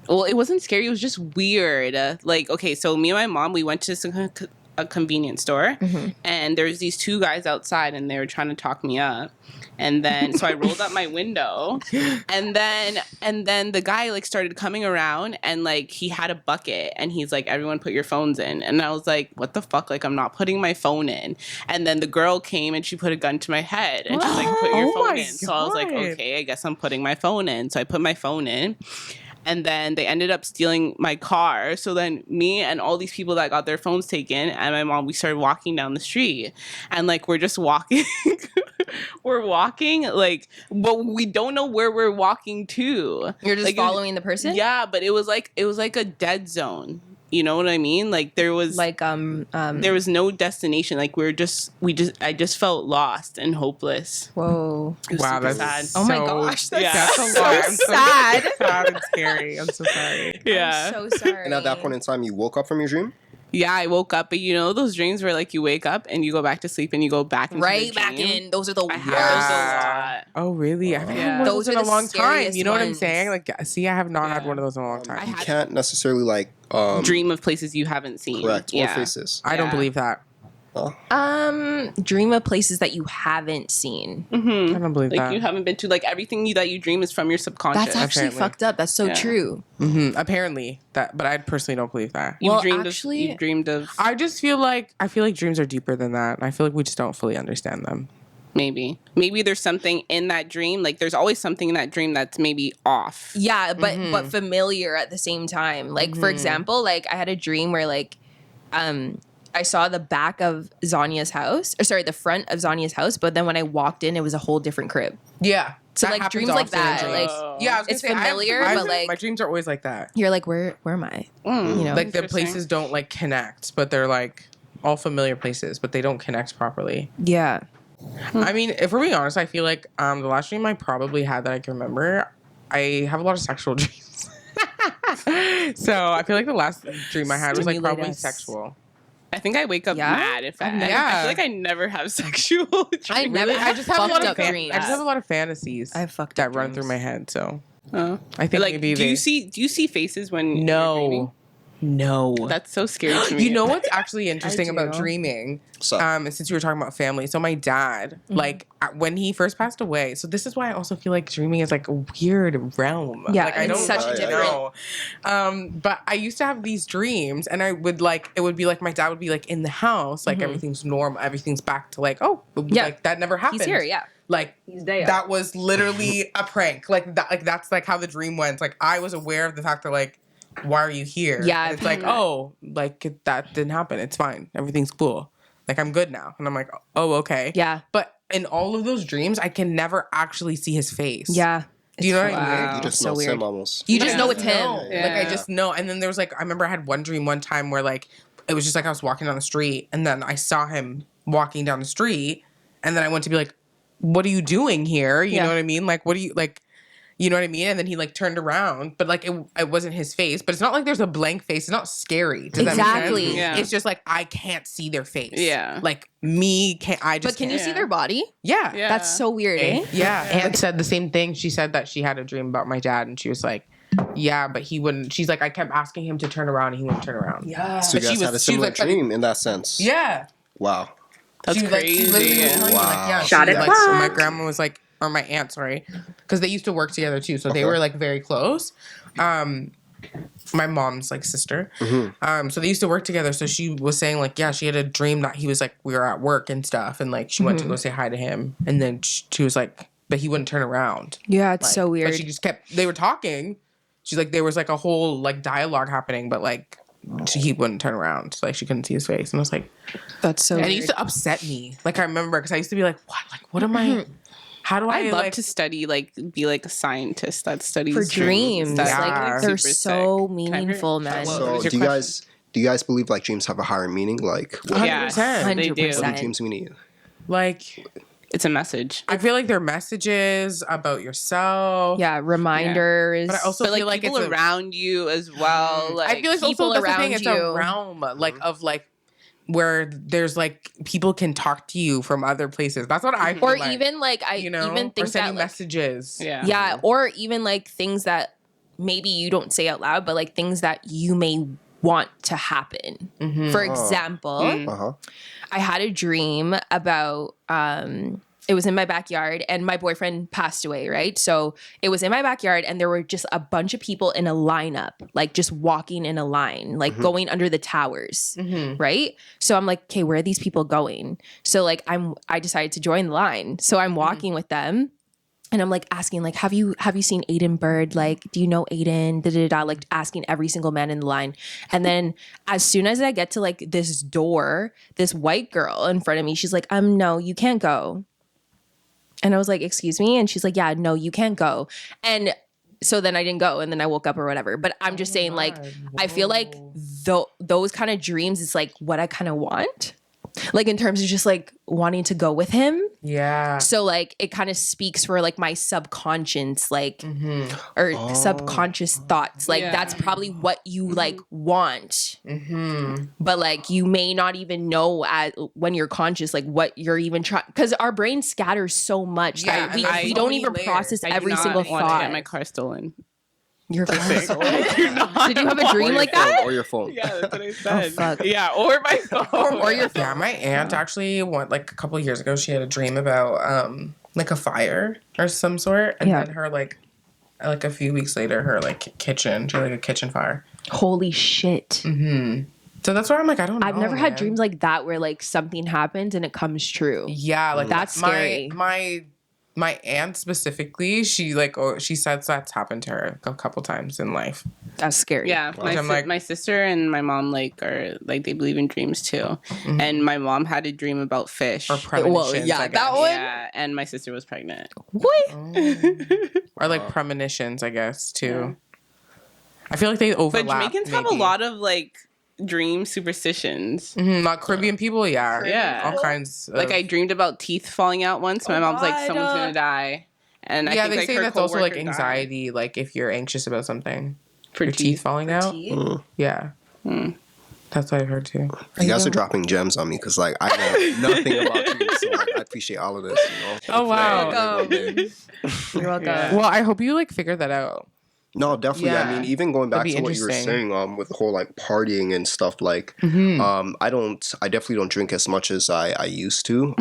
Well, it wasn't scary. It was just weird. Like, okay, so me and my mom, we went to a convenience store, and there was these two guys outside, and they were trying to talk me up. And then, so I rolled up my window, and then the guy like started coming around, and like he had a bucket, and he's like, "Everyone, put your phones in." And I was like, "What the fuck? Like, I'm not putting my phone in." And then the girl came, and she put a gun to my head, and she's like, "Put your Oh phone my in." So I was like, God. "Okay, I guess I'm putting my phone in." So I put my phone in. And then they ended up stealing my car. So then me and all these people that got their phones taken and my mom, we started walking down the street. And like we're just walking. We're walking like, but we don't know where we're walking to. You're just Like, following the person? Yeah, but it was like a dead zone. You know what I mean? Like there was Like there was no destination. Like I just felt lost and hopeless. whoa. It was Wow, super that's sad. Oh my so- gosh, that's Yeah. That's a so lot. I'm sad. sad and scary. I'm so sorry. Yeah. I'm so sorry. And at that point in time, you woke up from your dream. Yeah, I woke up, but you know those dreams where like you wake up and you go back to sleep and you go back into right the back dream? in. Those are the I worst. have Oh, really? I haven't Yeah. had one of Those those in are a the long time. scariest You know what I'm ones. saying? Like, see, I have not had Yeah. one of those in a long time. You can't necessarily like dream of places you haven't seen. correct Yeah. or faces. I don't Yeah. believe that. Dream of places that you haven't seen. I don't believe Like that. you haven't been to, like everything that you dream is from your subconscious. That's actually apparently. fucked up. That's so Yeah. true. Apparently, that, but I personally don't believe that. You've Well, actually- you've dreamed of I feel like dreams are deeper than that. I feel like we just don't fully understand them. maybe there's something in that dream. Like there's always something in that dream that's maybe off. Yeah, but familiar at the same time. Like for example, like I had a dream where like I saw the back of Zanya's house, or sorry, the front of Zanya's house, but then when I walked in, it was a whole different crib. Yeah. So that like happens dreams like often in that, dreams. like Yeah, I was gonna it's say, familiar, I've- but like my dreams are always like that. you're like, where am I? You know, Like the Interesting. places don't like connect, but they're like all familiar places, but they don't connect properly. yeah. I mean, if we're being honest, I feel like the last dream I probably had that I can remember, I have a lot of sexual dreams. So I feel like the last dream I had was like Stimulate probably us. sexual. I think I wake up Yeah? mad if I Yeah. feel like I never have sexual dreams. I never I have just have a lot fucked of up I just have a lot of fantasies I have fucked that up run dreams. through my head. So Oh. I think Like maybe do you see faces when you're dreaming? No. That's so scary to me. You know what's actually interesting about do. dreaming? So Since you were talking about family, so my dad, like when he first passed away, so this is why I also feel like dreaming is like a weird realm. Yeah, like I it's don't such a different- know. But I used to have these dreams, and I would like it would be like my dad would be like in the house, like everything's normal, everything's back to like Yeah. like that never happened. He's here, yeah. Like He's there. that was literally a prank. Like that, like that's like how the dream went. Like I was aware of the fact that like, why are you here? Yeah, And I've it's like, heard that. oh, like that didn't happen. It's fine. Everything's cool. Like I'm good now. And I'm like, oh, okay. Yeah. But in all of those dreams, I can never actually see his face. Yeah. Do you know what I Wow. mean? you just so know weird. Sim almost. You just Yeah. know it's him. No. Yeah. Like I just know. And then there was like I remember I had one dream one time where like it was just like I was walking down the street and then I saw him walking down the street and then I went to be like, what are you doing here? You Yeah. know what I mean? Like what do you like? You know what I mean? And then he like turned around, but like it wasn't his face. But it's not like there's a blank face. It's not scary. Does that make Exactly. sense? Yeah. It's just like I can't see their face. Yeah. Like me can't. I just. But can you can't. see their body? Yeah. Yeah. That's so weird, eh? Yeah. Aunt said the same thing. She said that she had a dream about my dad, and she was like, "Yeah, but he wouldn't." She's like, I kept asking him to turn around, and he wouldn't turn around. Yeah. So you But she guys had was- a she was similar like- dream in that sense. Yeah. Wow. That's She was like, she literally crazy. was telling me, like, yeah, Shot she, it like, clock. so my grandma was like, or my aunt, sorry, because they used to work together too, so they were like very close. My mom's like sister. So they used to work together. So she was saying like, yeah, she had a dream that he was like, we were at work and stuff, and like she went to go say hi to him, and then she was like, but he wouldn't turn around. Yeah, it's Like, so weird. But she just kept. They were talking. She's like, there was like a whole like dialogue happening, but like he wouldn't turn around. Like she couldn't see his face. And I was like, That's so and it weird. used to upset me. Like I remember because I used to be like, what? Like what am I? How do I I'd love like to study, like, be like a scientist that studies for dreams. That's, Yeah. Like they're super so sick. Can I hear- meaningful, man. Well, So what is your do you guys believe like dreams have a higher meaning? Like what, Yeah, 100%. they do. 100%. what do dreams mean to you? like It's a message. I feel like they're messages about yourself. Yeah, reminders. But I also But like feel like people it's around you as well. Like, I feel like people also that's the thing. around It's you. a realm like of like where there's like people can talk to you from other places. That's what I feel or like, even like I you know, even or think send that you like, messages. yeah. yeah, or even like things that maybe you don't say out loud, but like things that you may want to happen. For example, Uh-huh. I had a dream about it was in my backyard and my boyfriend passed away, right? So it was in my backyard and there were just a bunch of people in a lineup, like just walking in a line, like going under the towers, right? So I'm like, okay, where are these people going? So like I decided to join the line. So I'm walking with them. And I'm like asking, like, have you seen Aiden Bird? Like, do you know Aiden? Da da da. Like asking every single man in the line. And then as soon as I get to like this door, this white girl in front of me, she's like, no, you can't go. And I was like, excuse me? And she's like, yeah, no, you can't go. And so then I didn't go and then I woke up or whatever. But I'm just saying, like, I feel like those kind of dreams is like what I kind of want. Like in terms of just like wanting to go with him. Yeah. So like it kind of speaks for like my subconscious, like or subconscious thoughts. Like Yeah. that's probably what you like want. But like you may not even know when you're conscious, like what you're even trying, because our brain scatters so much Yeah, that we, and there's we so don't many even layers. process I do every not single want to thought. get my car stolen. Your car soul. Did you have a dream like that? Or your phone. Yeah, that's what I said. fuck. Yeah, or my phone. Or your Yeah, my aunt actually went like a couple of years ago. She had a dream about like a fire or some sort, and Yeah. then her like a few weeks later, her like kitchen, she had like a kitchen fire. Holy shit. So that's why I'm like, I don't know. I've never had man. dreams like that where like something happens and it comes true. Yeah, like That's scary. My aunt specifically, she says that's happened to her a couple times in life. That's scary. Yeah, I'm like- my sister and my mom like are like they believe in dreams too, and my mom had a dream about fish. Or premonitions. yeah, I that guess. one- Yeah, and my sister was pregnant. What? Or like premonitions, I guess too. I feel like they But overlap. Jamaicans have a lot of like dream superstitions. Not Caribbean people, yeah, Yeah. all kinds. Of, Like I dreamed about teeth falling out once. My mom's like, someone's gonna die, and I yeah, think they like, say her that's also like coworker died anxiety. Like if you're anxious about something, for your teeth falling out. Yeah, that's what I heard too. You guys are dropping gems on me because like I know nothing about dreams, so like, I appreciate all of this. You know? Oh, wow. You're welcome. Yeah. Well, I hope you like figure that out. No, definitely. I Yeah. mean, even going back That'd be to what you were interesting. saying, with the whole like partying and stuff, like, I definitely don't drink as much as I used to.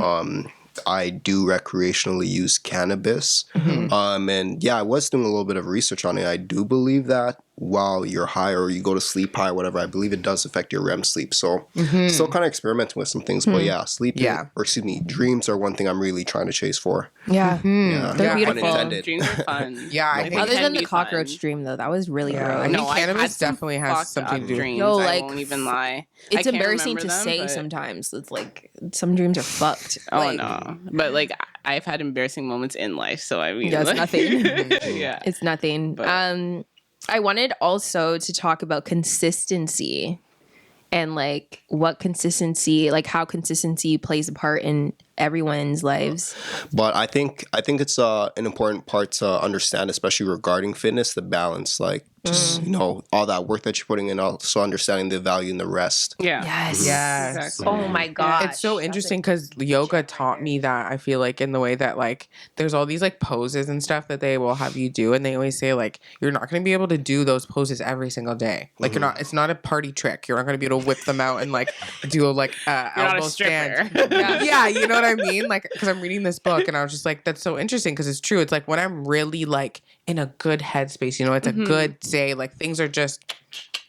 I do recreationally use cannabis. And yeah, I was doing a little bit of research on it. I do believe that while you're high or you go to sleep high, whatever, I believe it does affect your REM sleep. So still kind of experimenting with some things. But yeah, dreams are one thing I'm really trying to chase for. Yeah. Yeah, They're pun beautiful. intended. Dreams are fun. Yeah, I Like, think- they Other can than the be cockroach fun. dream, though, that was really Yeah, gross. I think No, I've cannabis had some definitely has fucked something up to do. dreams. Yo, I like, won't even lie. It's I can't embarrassing remember to them, say but- sometimes. It's like some dreams are fucked. Oh Like, no! But like I've had embarrassing moments in life, so I mean, Yeah, it's like- nothing. yeah. It's nothing. But- I wanted also to talk about consistency and like what consistency, like how consistency plays a part in everyone's lives. But I think it's an important part to understand, especially regarding fitness, the balance, like just all that work that you're putting in, also understanding the value in the rest. Yeah. Yes. Yes. Exactly. Oh my god. It's so interesting because yoga taught me that. I feel like in the way that like there's all these like poses and stuff that they will have you do, and they always say like you're not going to be able to do those poses every single day. Like you're not. It's not a party trick. You're not going to be able to whip them out and like do like You're not elbow a stripper. stand. Yeah, you know what I mean. Like because I'm reading this book and I was just like, that's so interesting because it's true. It's like when I'm really like in a good headspace, it's a good day. Like things are just,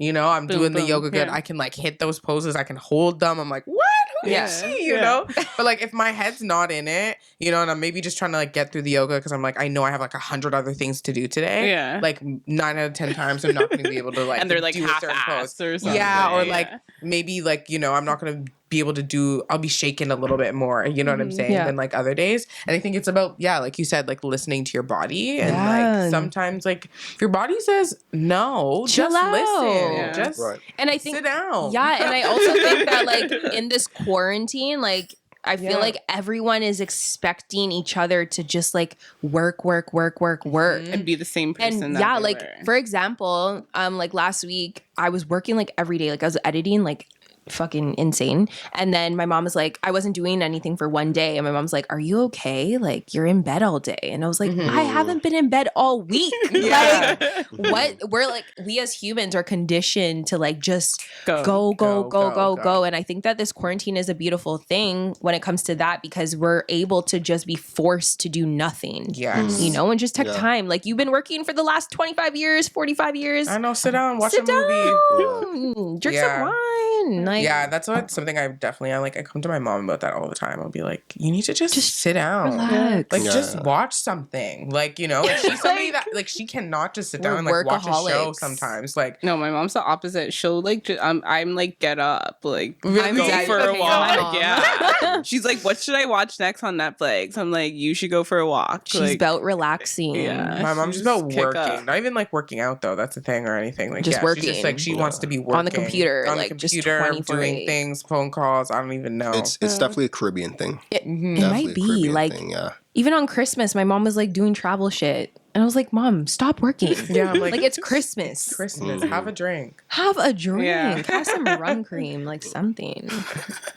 I'm Boom, doing the boom. yoga good. Yeah. I can like hit those poses. I can hold them. I'm like, what? Yeah. you know? But like if my head's not in it, you know, and I'm maybe just trying to like get through the yoga because I'm like, I know I have like 100 other things to do today. Yeah. Like 9 out of 10 times I'm not going to be able to like And they're like do a certain pose. half-assed or something. Yeah, or like maybe like, you know, I'm not going to be able to do, I'll be shaken a little bit more, you know what I'm saying, Yeah. than like other days. And I think it's about, yeah, like you said, like listening to your body. And Yeah. like sometimes like if your body says no, Chill just out. listen. Yeah. Just Right. And I think sit down. Yeah, and I also think that like in this quarantine, like I feel Yeah. like everyone is expecting each other to just like work. And be the same person. And that yeah, they like were. for example, like last week I was working like every day, like I was editing like fucking insane. And then my mom was like, I wasn't doing anything for one day, and my mom's like, are you okay? Like you're in bed all day. And I was like, I haven't been in bed all week. Yeah. Like what we're like, we as humans are conditioned to like just Go. go. And I think that this quarantine is a beautiful thing when it comes to that, because we're able to just be forced to do nothing. Yes. You know, and just take Yeah. time. Like you've been working for the last 25 years, 45 years. I know, sit down, watch Sit a movie. down. Drink Yeah. some wine. Like, Yeah, that's what something I definitely, I come to my mom about that all the time. I'll be like, you need to just sit down. relax. Like Yeah. just watch something. Like, you know, like she's somebody that like she cannot just sit down and like watch a show workaholics. sometimes. Like No, my mom's the opposite. She'll like, I'm like, get up, like Really? go dead. for a Okay, walk. mom. Yeah. She's like, what should I watch next on Netflix? I'm like, you should go for a walk. She's like, about relaxing. Yeah. my mom's she's just about kick working. up. Not even like working out though. That's the thing or anything. Like Just yeah, she's just working. like she wants to be working On the computer, on like, the just computer, 24/8. doing things, phone calls. I don't even know. It's definitely a Caribbean thing. It Definitely might a be Caribbean like thing, yeah. even on Christmas, my mom was like doing travel shit. And I was like, Mom, stop working. Yeah, I'm like, it's Christmas. Christmas. Have a drink. Have a drink. Yeah. Have some rum cream, like something.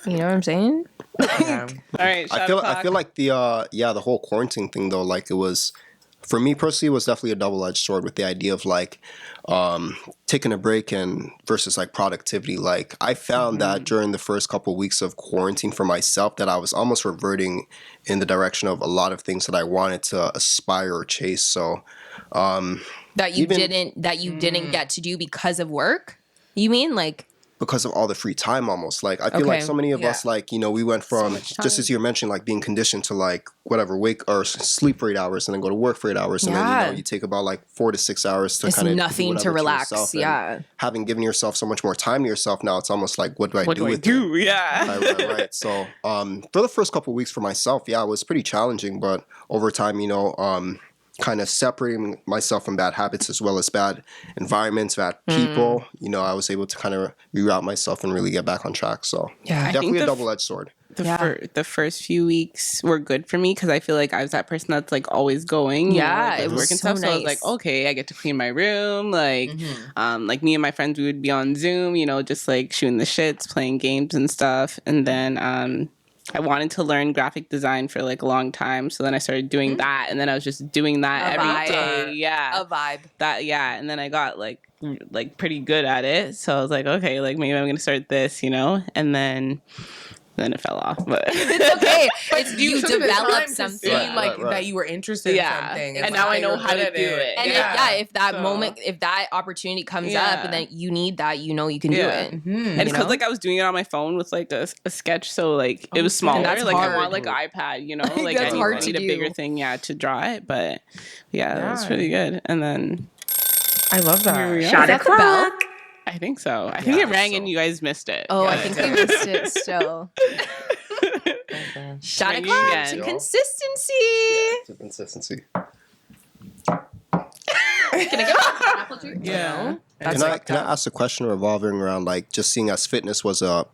You know what I'm saying? Yeah. All right. I feel like the whole quarantine thing though, like it was, for me personally, it was definitely a double-edged sword with the idea of like taking a break and versus like productivity. Like I found that during the first couple of weeks of quarantine for myself that I was almost reverting in the direction of a lot of things that I wanted to aspire or chase. So That you Even- didn't get to do because of work? You mean like because of all the free time almost, like I feel like Okay. so many of Yeah. us, like, you know, we went from just as you mentioned, like being conditioned to like whatever wake or sleep for 8 hours and then go to work for 8 hours and then Yeah. you know you take about like 4 to 6 hours to it's kind of nothing to relax. Yeah. having given yourself so much more time to yourself now, it's almost like what do I What do do I with do? it? Yeah. Right. So for the first couple of weeks for myself, yeah, it was pretty challenging, but over time, you know, kind of separating myself from bad habits as well as bad environments, bad people, you know, I was able to kind of reroute myself and really get back on track. So Yeah. I think definitely a the- double-edged sword. The first few weeks were good for me because I feel like I was that person that's like always going. You Yeah, know, like, it with was work and so stuff. So I was like, nice. okay, I get to clean my room. Like, like me and my friends, we would be on Zoom. You know, just like shooting the shits, playing games and stuff. And then I wanted to learn graphic design for like a long time. So then I started doing that, and then I was just doing that A every vibe. day. Yeah, A vibe. and then I got like pretty good at it. So I was like, okay, like maybe I'm gonna start this, you know, and then it fell off. But It's okay. It's, you took the develop time to something. see, Right, like right. that you were interested Yeah. in something, And like, now I that know you're how good to at do it. And if that moment, if that opportunity comes up and then you need that, you know you can do Yeah. it. And You it's because know? like I was doing it on my phone with like a sketch, so like it was smaller. that's Like hard. I want like an iPad, you know, like That's I hard to need a do. bigger thing, to draw it. But yeah, that was Yeah. pretty good. And then I love that. here we are. Is that the bell? I think so. I think Yeah, it rang so- and you guys missed it. Oh, I Yeah, think it we missed it still. Shot Ringing o'clock again. to consistency. To consistency. Can I get an apple juice? Yeah. Can I ask a question revolving around like just seeing as fitness was a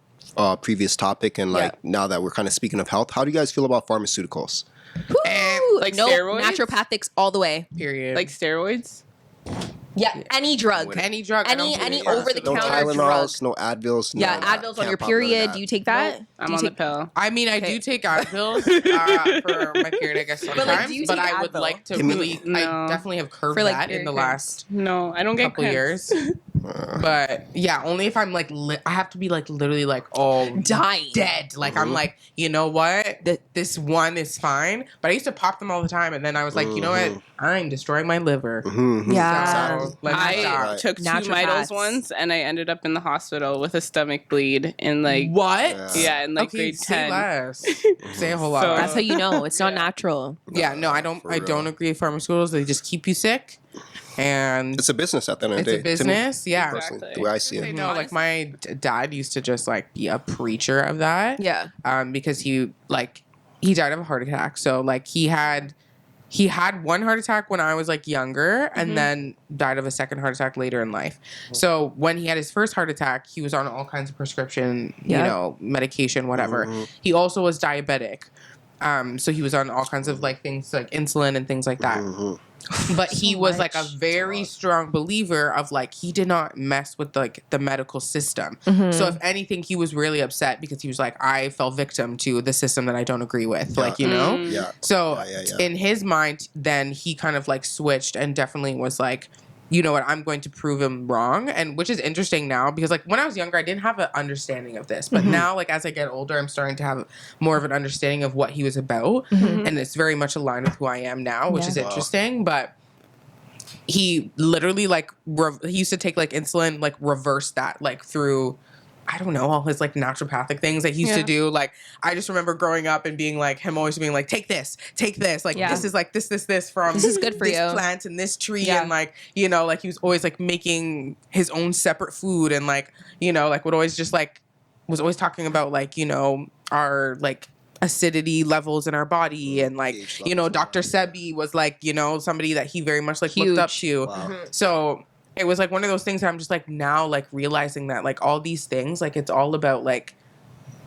previous topic and like now that we're kind of speaking of health, how do you guys feel about pharmaceuticals? Woo! Like Nope, steroids? naturopathics all the way. Period. Like steroids? Yeah, any drug. any drug, I don't any believe over the No counter drug. Tylenol's, no Advils. Yeah, no, Advil's on can't your pop none of period. that. Do you take that? I'm Do you on the take- pill. I mean, I Okay. do take Advils for my period, I guess sometimes. like, do you but take I would Advil? like to Give me- really. No. I definitely have curved For, like, that in period the cramps. last No, I don't get couple cramps. years. But yeah, only if I'm like I have to be like literally like all Dying. dead. Like I'm like, you know what? This one is fine. But I used to pop them all the time, and then I was like, you know what? I'm destroying my liver. Yeah. So let me I stop. took 2 Naturopaths. Midals once, and I ended up in the hospital with a stomach bleed in like What? yeah, in like Okay, grade say 10. less. Say a whole lot. So- less. That's how you know it's not natural. Yeah, no, I don't. For I don't real. agree with pharmaceuticals. They just keep you sick, and It's a business at the end of the it's day. a to me, business. Yeah. personally, Exactly. the way I see You it. know, like my dad used to just like be a preacher of that. Yeah. Because he died of a heart attack. So like he had one heart attack when I was like younger, and then died of a second heart attack later in life. So when he had his first heart attack, he was on all kinds of prescription, medication, whatever. He also was diabetic. So he was on all kinds of like things like insulin and things like that. But he was like a very strong believer of like he did not mess with like the medical system. So if anything, he was really upset because he was like, I fell victim to the system that I don't agree with. Yeah. Like, you know? Yeah. So Yeah. in his mind, then he kind of like switched and definitely was like, you know what, I'm going to prove him wrong. And which is interesting now because like when I was younger, I didn't have an understanding of this. But now like as I get older, I'm starting to have more of an understanding of what he was about. And it's very much aligned with who I am now, which is interesting. But he literally like he used to take like insulin, like reverse that like through I don't know, all his like naturopathic things that he used to do. Like I just remember growing up and being like him always being like, take this. Like this is like this from This is good for this you. plant and this tree Yeah. and like, you know, like he was always like making his own separate food and like, you know, like would always just like was always talking about like, you know, our like acidity levels in our body and like, pH you know, levels, Dr. Sebi was like, you know, somebody that he very much like looked up to. Wow. So it was like one of those things that I'm just like now like realizing that like all these things, like it's all about like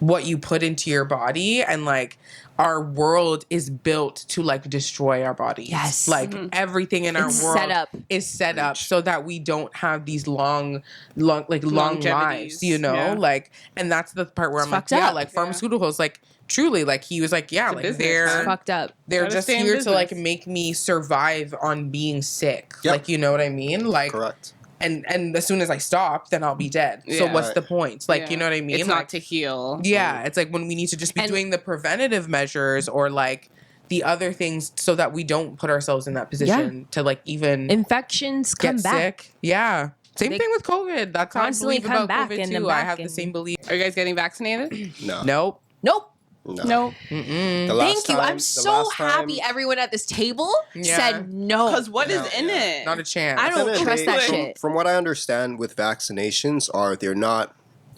what you put into your body and like our world is built to like destroy our bodies. Yes. Like everything in our It's world set up. is set up so that we don't have these long lives, Longevities. you know? Yeah. Like, and that's the part where It's I'm like, fucked yeah, up. like pharmaceuticals, like truly, like he was like, yeah, It's a like business, they're man. Fucked up. they're Gotta just stay in here to like business. make me survive on being sick. Yep. Like, you know what I mean? Like, Correct. and as soon as I stop, then I'll be dead. So Yeah. what's Right. the point? Like, you know what I mean? It's Like, not to heal. yeah, it's like when we need to just be And- doing the preventative measures or like the other things so that we don't put ourselves in that position to like even Infections come get back. sick. Yeah. Same They thing with COVID. That's how I constantly believe come about back COVID and too. then I back have the and- same belief. Are you guys getting vaccinated? No. Nope. Nope. No. No. Mm-mm. The last Thank you. time- I'm the so last time- happy everyone at this table Yeah. said no. Because what is in yeah. it? Not a chance. I At the end don't of the trust day, that from, shit. From what I understand with vaccinations they're not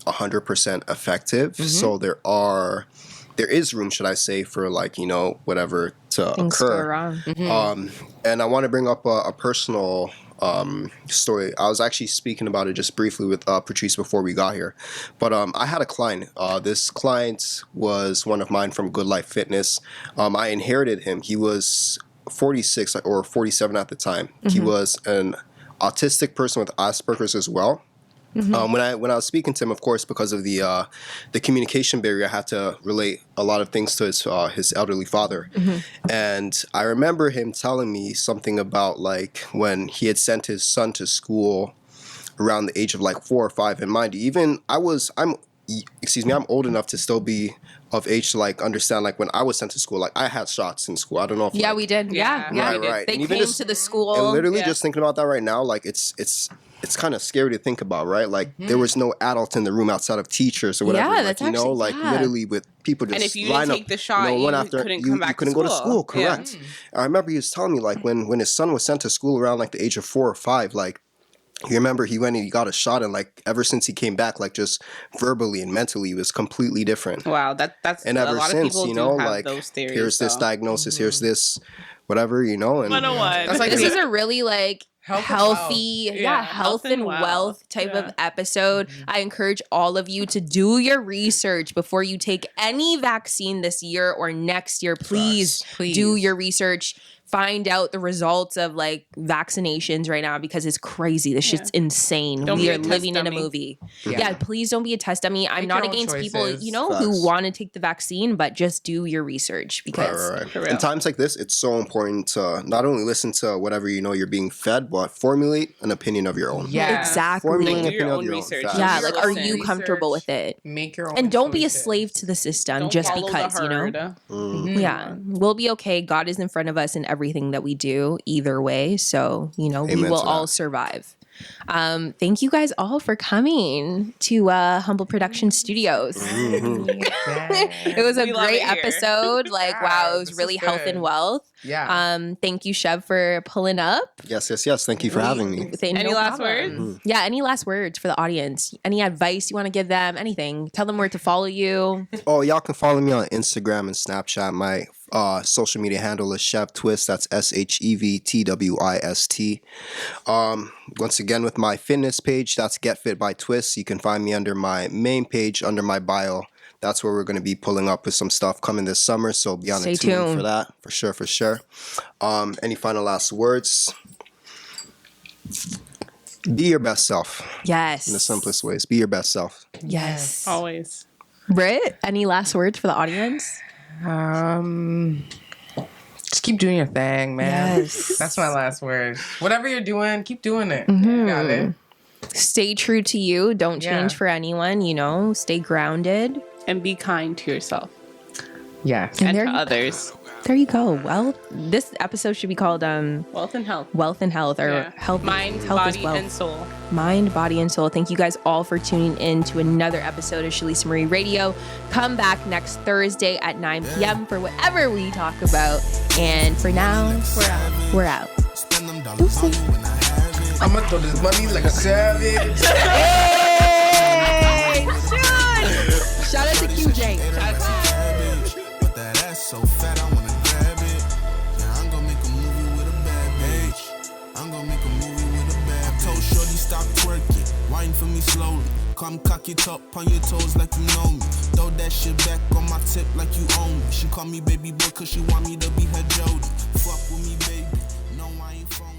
100% effective. So there is room, should I say, for like, you know, whatever to Things go occur. wrong. And I want to bring up a personal story. I was actually speaking about it just briefly with Patrice before we got here. But I had a client. This client was one of mine from Good Life Fitness. I inherited him. He was 46 or 47 at the time. He was an autistic person with Asperger's as well. When I was speaking to him, of course, because of the communication barrier, I had to relate a lot of things to his elderly father. And I remember him telling me something about like when he had sent his son to school around the age of like 4 or 5. And mind you, even I'm old enough to still be of age to like understand like when I was sent to school, like I had shots in school. I don't know if Yeah, like, we did. Yeah, Yeah. yeah. Right. They And even came just- to the school. and literally Yeah. just thinking about that right now, like it's kind of scary to think about, right? Like there was no adult in the room outside of teachers or whatever. Yeah, like, that's you know, actually- like yeah. literally with people just And if you line didn't up, take the shot, one you after couldn't you, come back you couldn't to go to school. Yeah. Correct. I remember he was telling me like when his son was sent to school around like the age of 4 or 5, like you remember he went and he got a shot, and like ever since he came back, like just verbally and mentally, he was completely different. Wow, that's And a ever lot of since, people you know, do have like those theories. here's this though. diagnosis, here's this, whatever, you know, and 101. That's like This the- is a really like Health and healthy, wealth. yeah, Yeah, health and wealth type Yeah. of episode. I encourage all of you to do your research before you take any vaccine this year or next year. Please Please. do your research. find out the results of like vaccinations right now because it's crazy. This shit's insane. Don't We be are a test living in a dummy. movie. Yeah. Yeah, please don't be a test dummy. I'm Make not your own against people, choices. you know, Facts. who want to take the vaccine, but just do your research because Right. For real. In times like this, it's so important to not only listen to whatever you know you're being fed, but formulate an opinion of your own. Yeah. exactly. Formulate Do an your opinion of own your own. research. Facts. Yeah, Your like, are own you comfortable with research. it? Make your own And don't be a choices. slave to the system Don't just follow because, the you know? herd. Yeah, we'll be okay. God is in front of us in everything that we do, either way. So, you know, we Amen will to all that. survive. Thank you guys all for coming to Humble Production Studios. It was a We love great it here. episode. Like, Yeah, wow, it was this really is health and good. wealth. Yeah. Thank you, Chev, for pulling up. Yes. Thank you for having me. Any last words? Yeah, any last words for the audience? Any advice you want to give them? Anything? Tell them where to follow you. Oh, y'all can follow me on Instagram and Snapchat. My social media handle is Chev Twist. That's SHEVTWIST. Once again, with my fitness page, that's Get Fit by Twist. You can find me under my main page, under my bio. That's where we're going to be pulling up with some stuff coming this summer. So be on Stay the tune tuned. for that, for sure. Any final last words? Be your best self. Yes. In the simplest ways, be your best self. Yes. Always. Britt, any last words for the audience? Just keep doing your thing, man. Yes. That's my last word. Whatever you're doing, keep doing it. You got it. Stay true to you. Don't Yeah. change for anyone, you know, stay grounded. And be kind to yourself Yes. and there to you- others. There you go. Well, this episode should be called Wealth and health. Wealth and Health or Yeah. Health Mind, health is body, wealth. and soul. Mind, body, and soul. Thank you guys all for tuning in to another episode of Shalisa Marie Radio. Come back next Thursday at 9 p.m. for whatever we talk about. And for now, we're out. Spend them dollars on you when I have it. I'm gonna throw this money like a savage. Hey, shout out to QJ. Cabbage, but that ass so fat, I wanna grab it. Yeah, I'm gonna make a movie with a bad bitch. I'm gonna make a movie with a bad bitch. I told Shorty stop twerking, wine for me slowly. Come cock it up on your toes like you know me. Throw that shit back on my tip like you own me. She call me baby boy cause she want me to be her Jody. Fuck with me, baby. No, I ain't phony.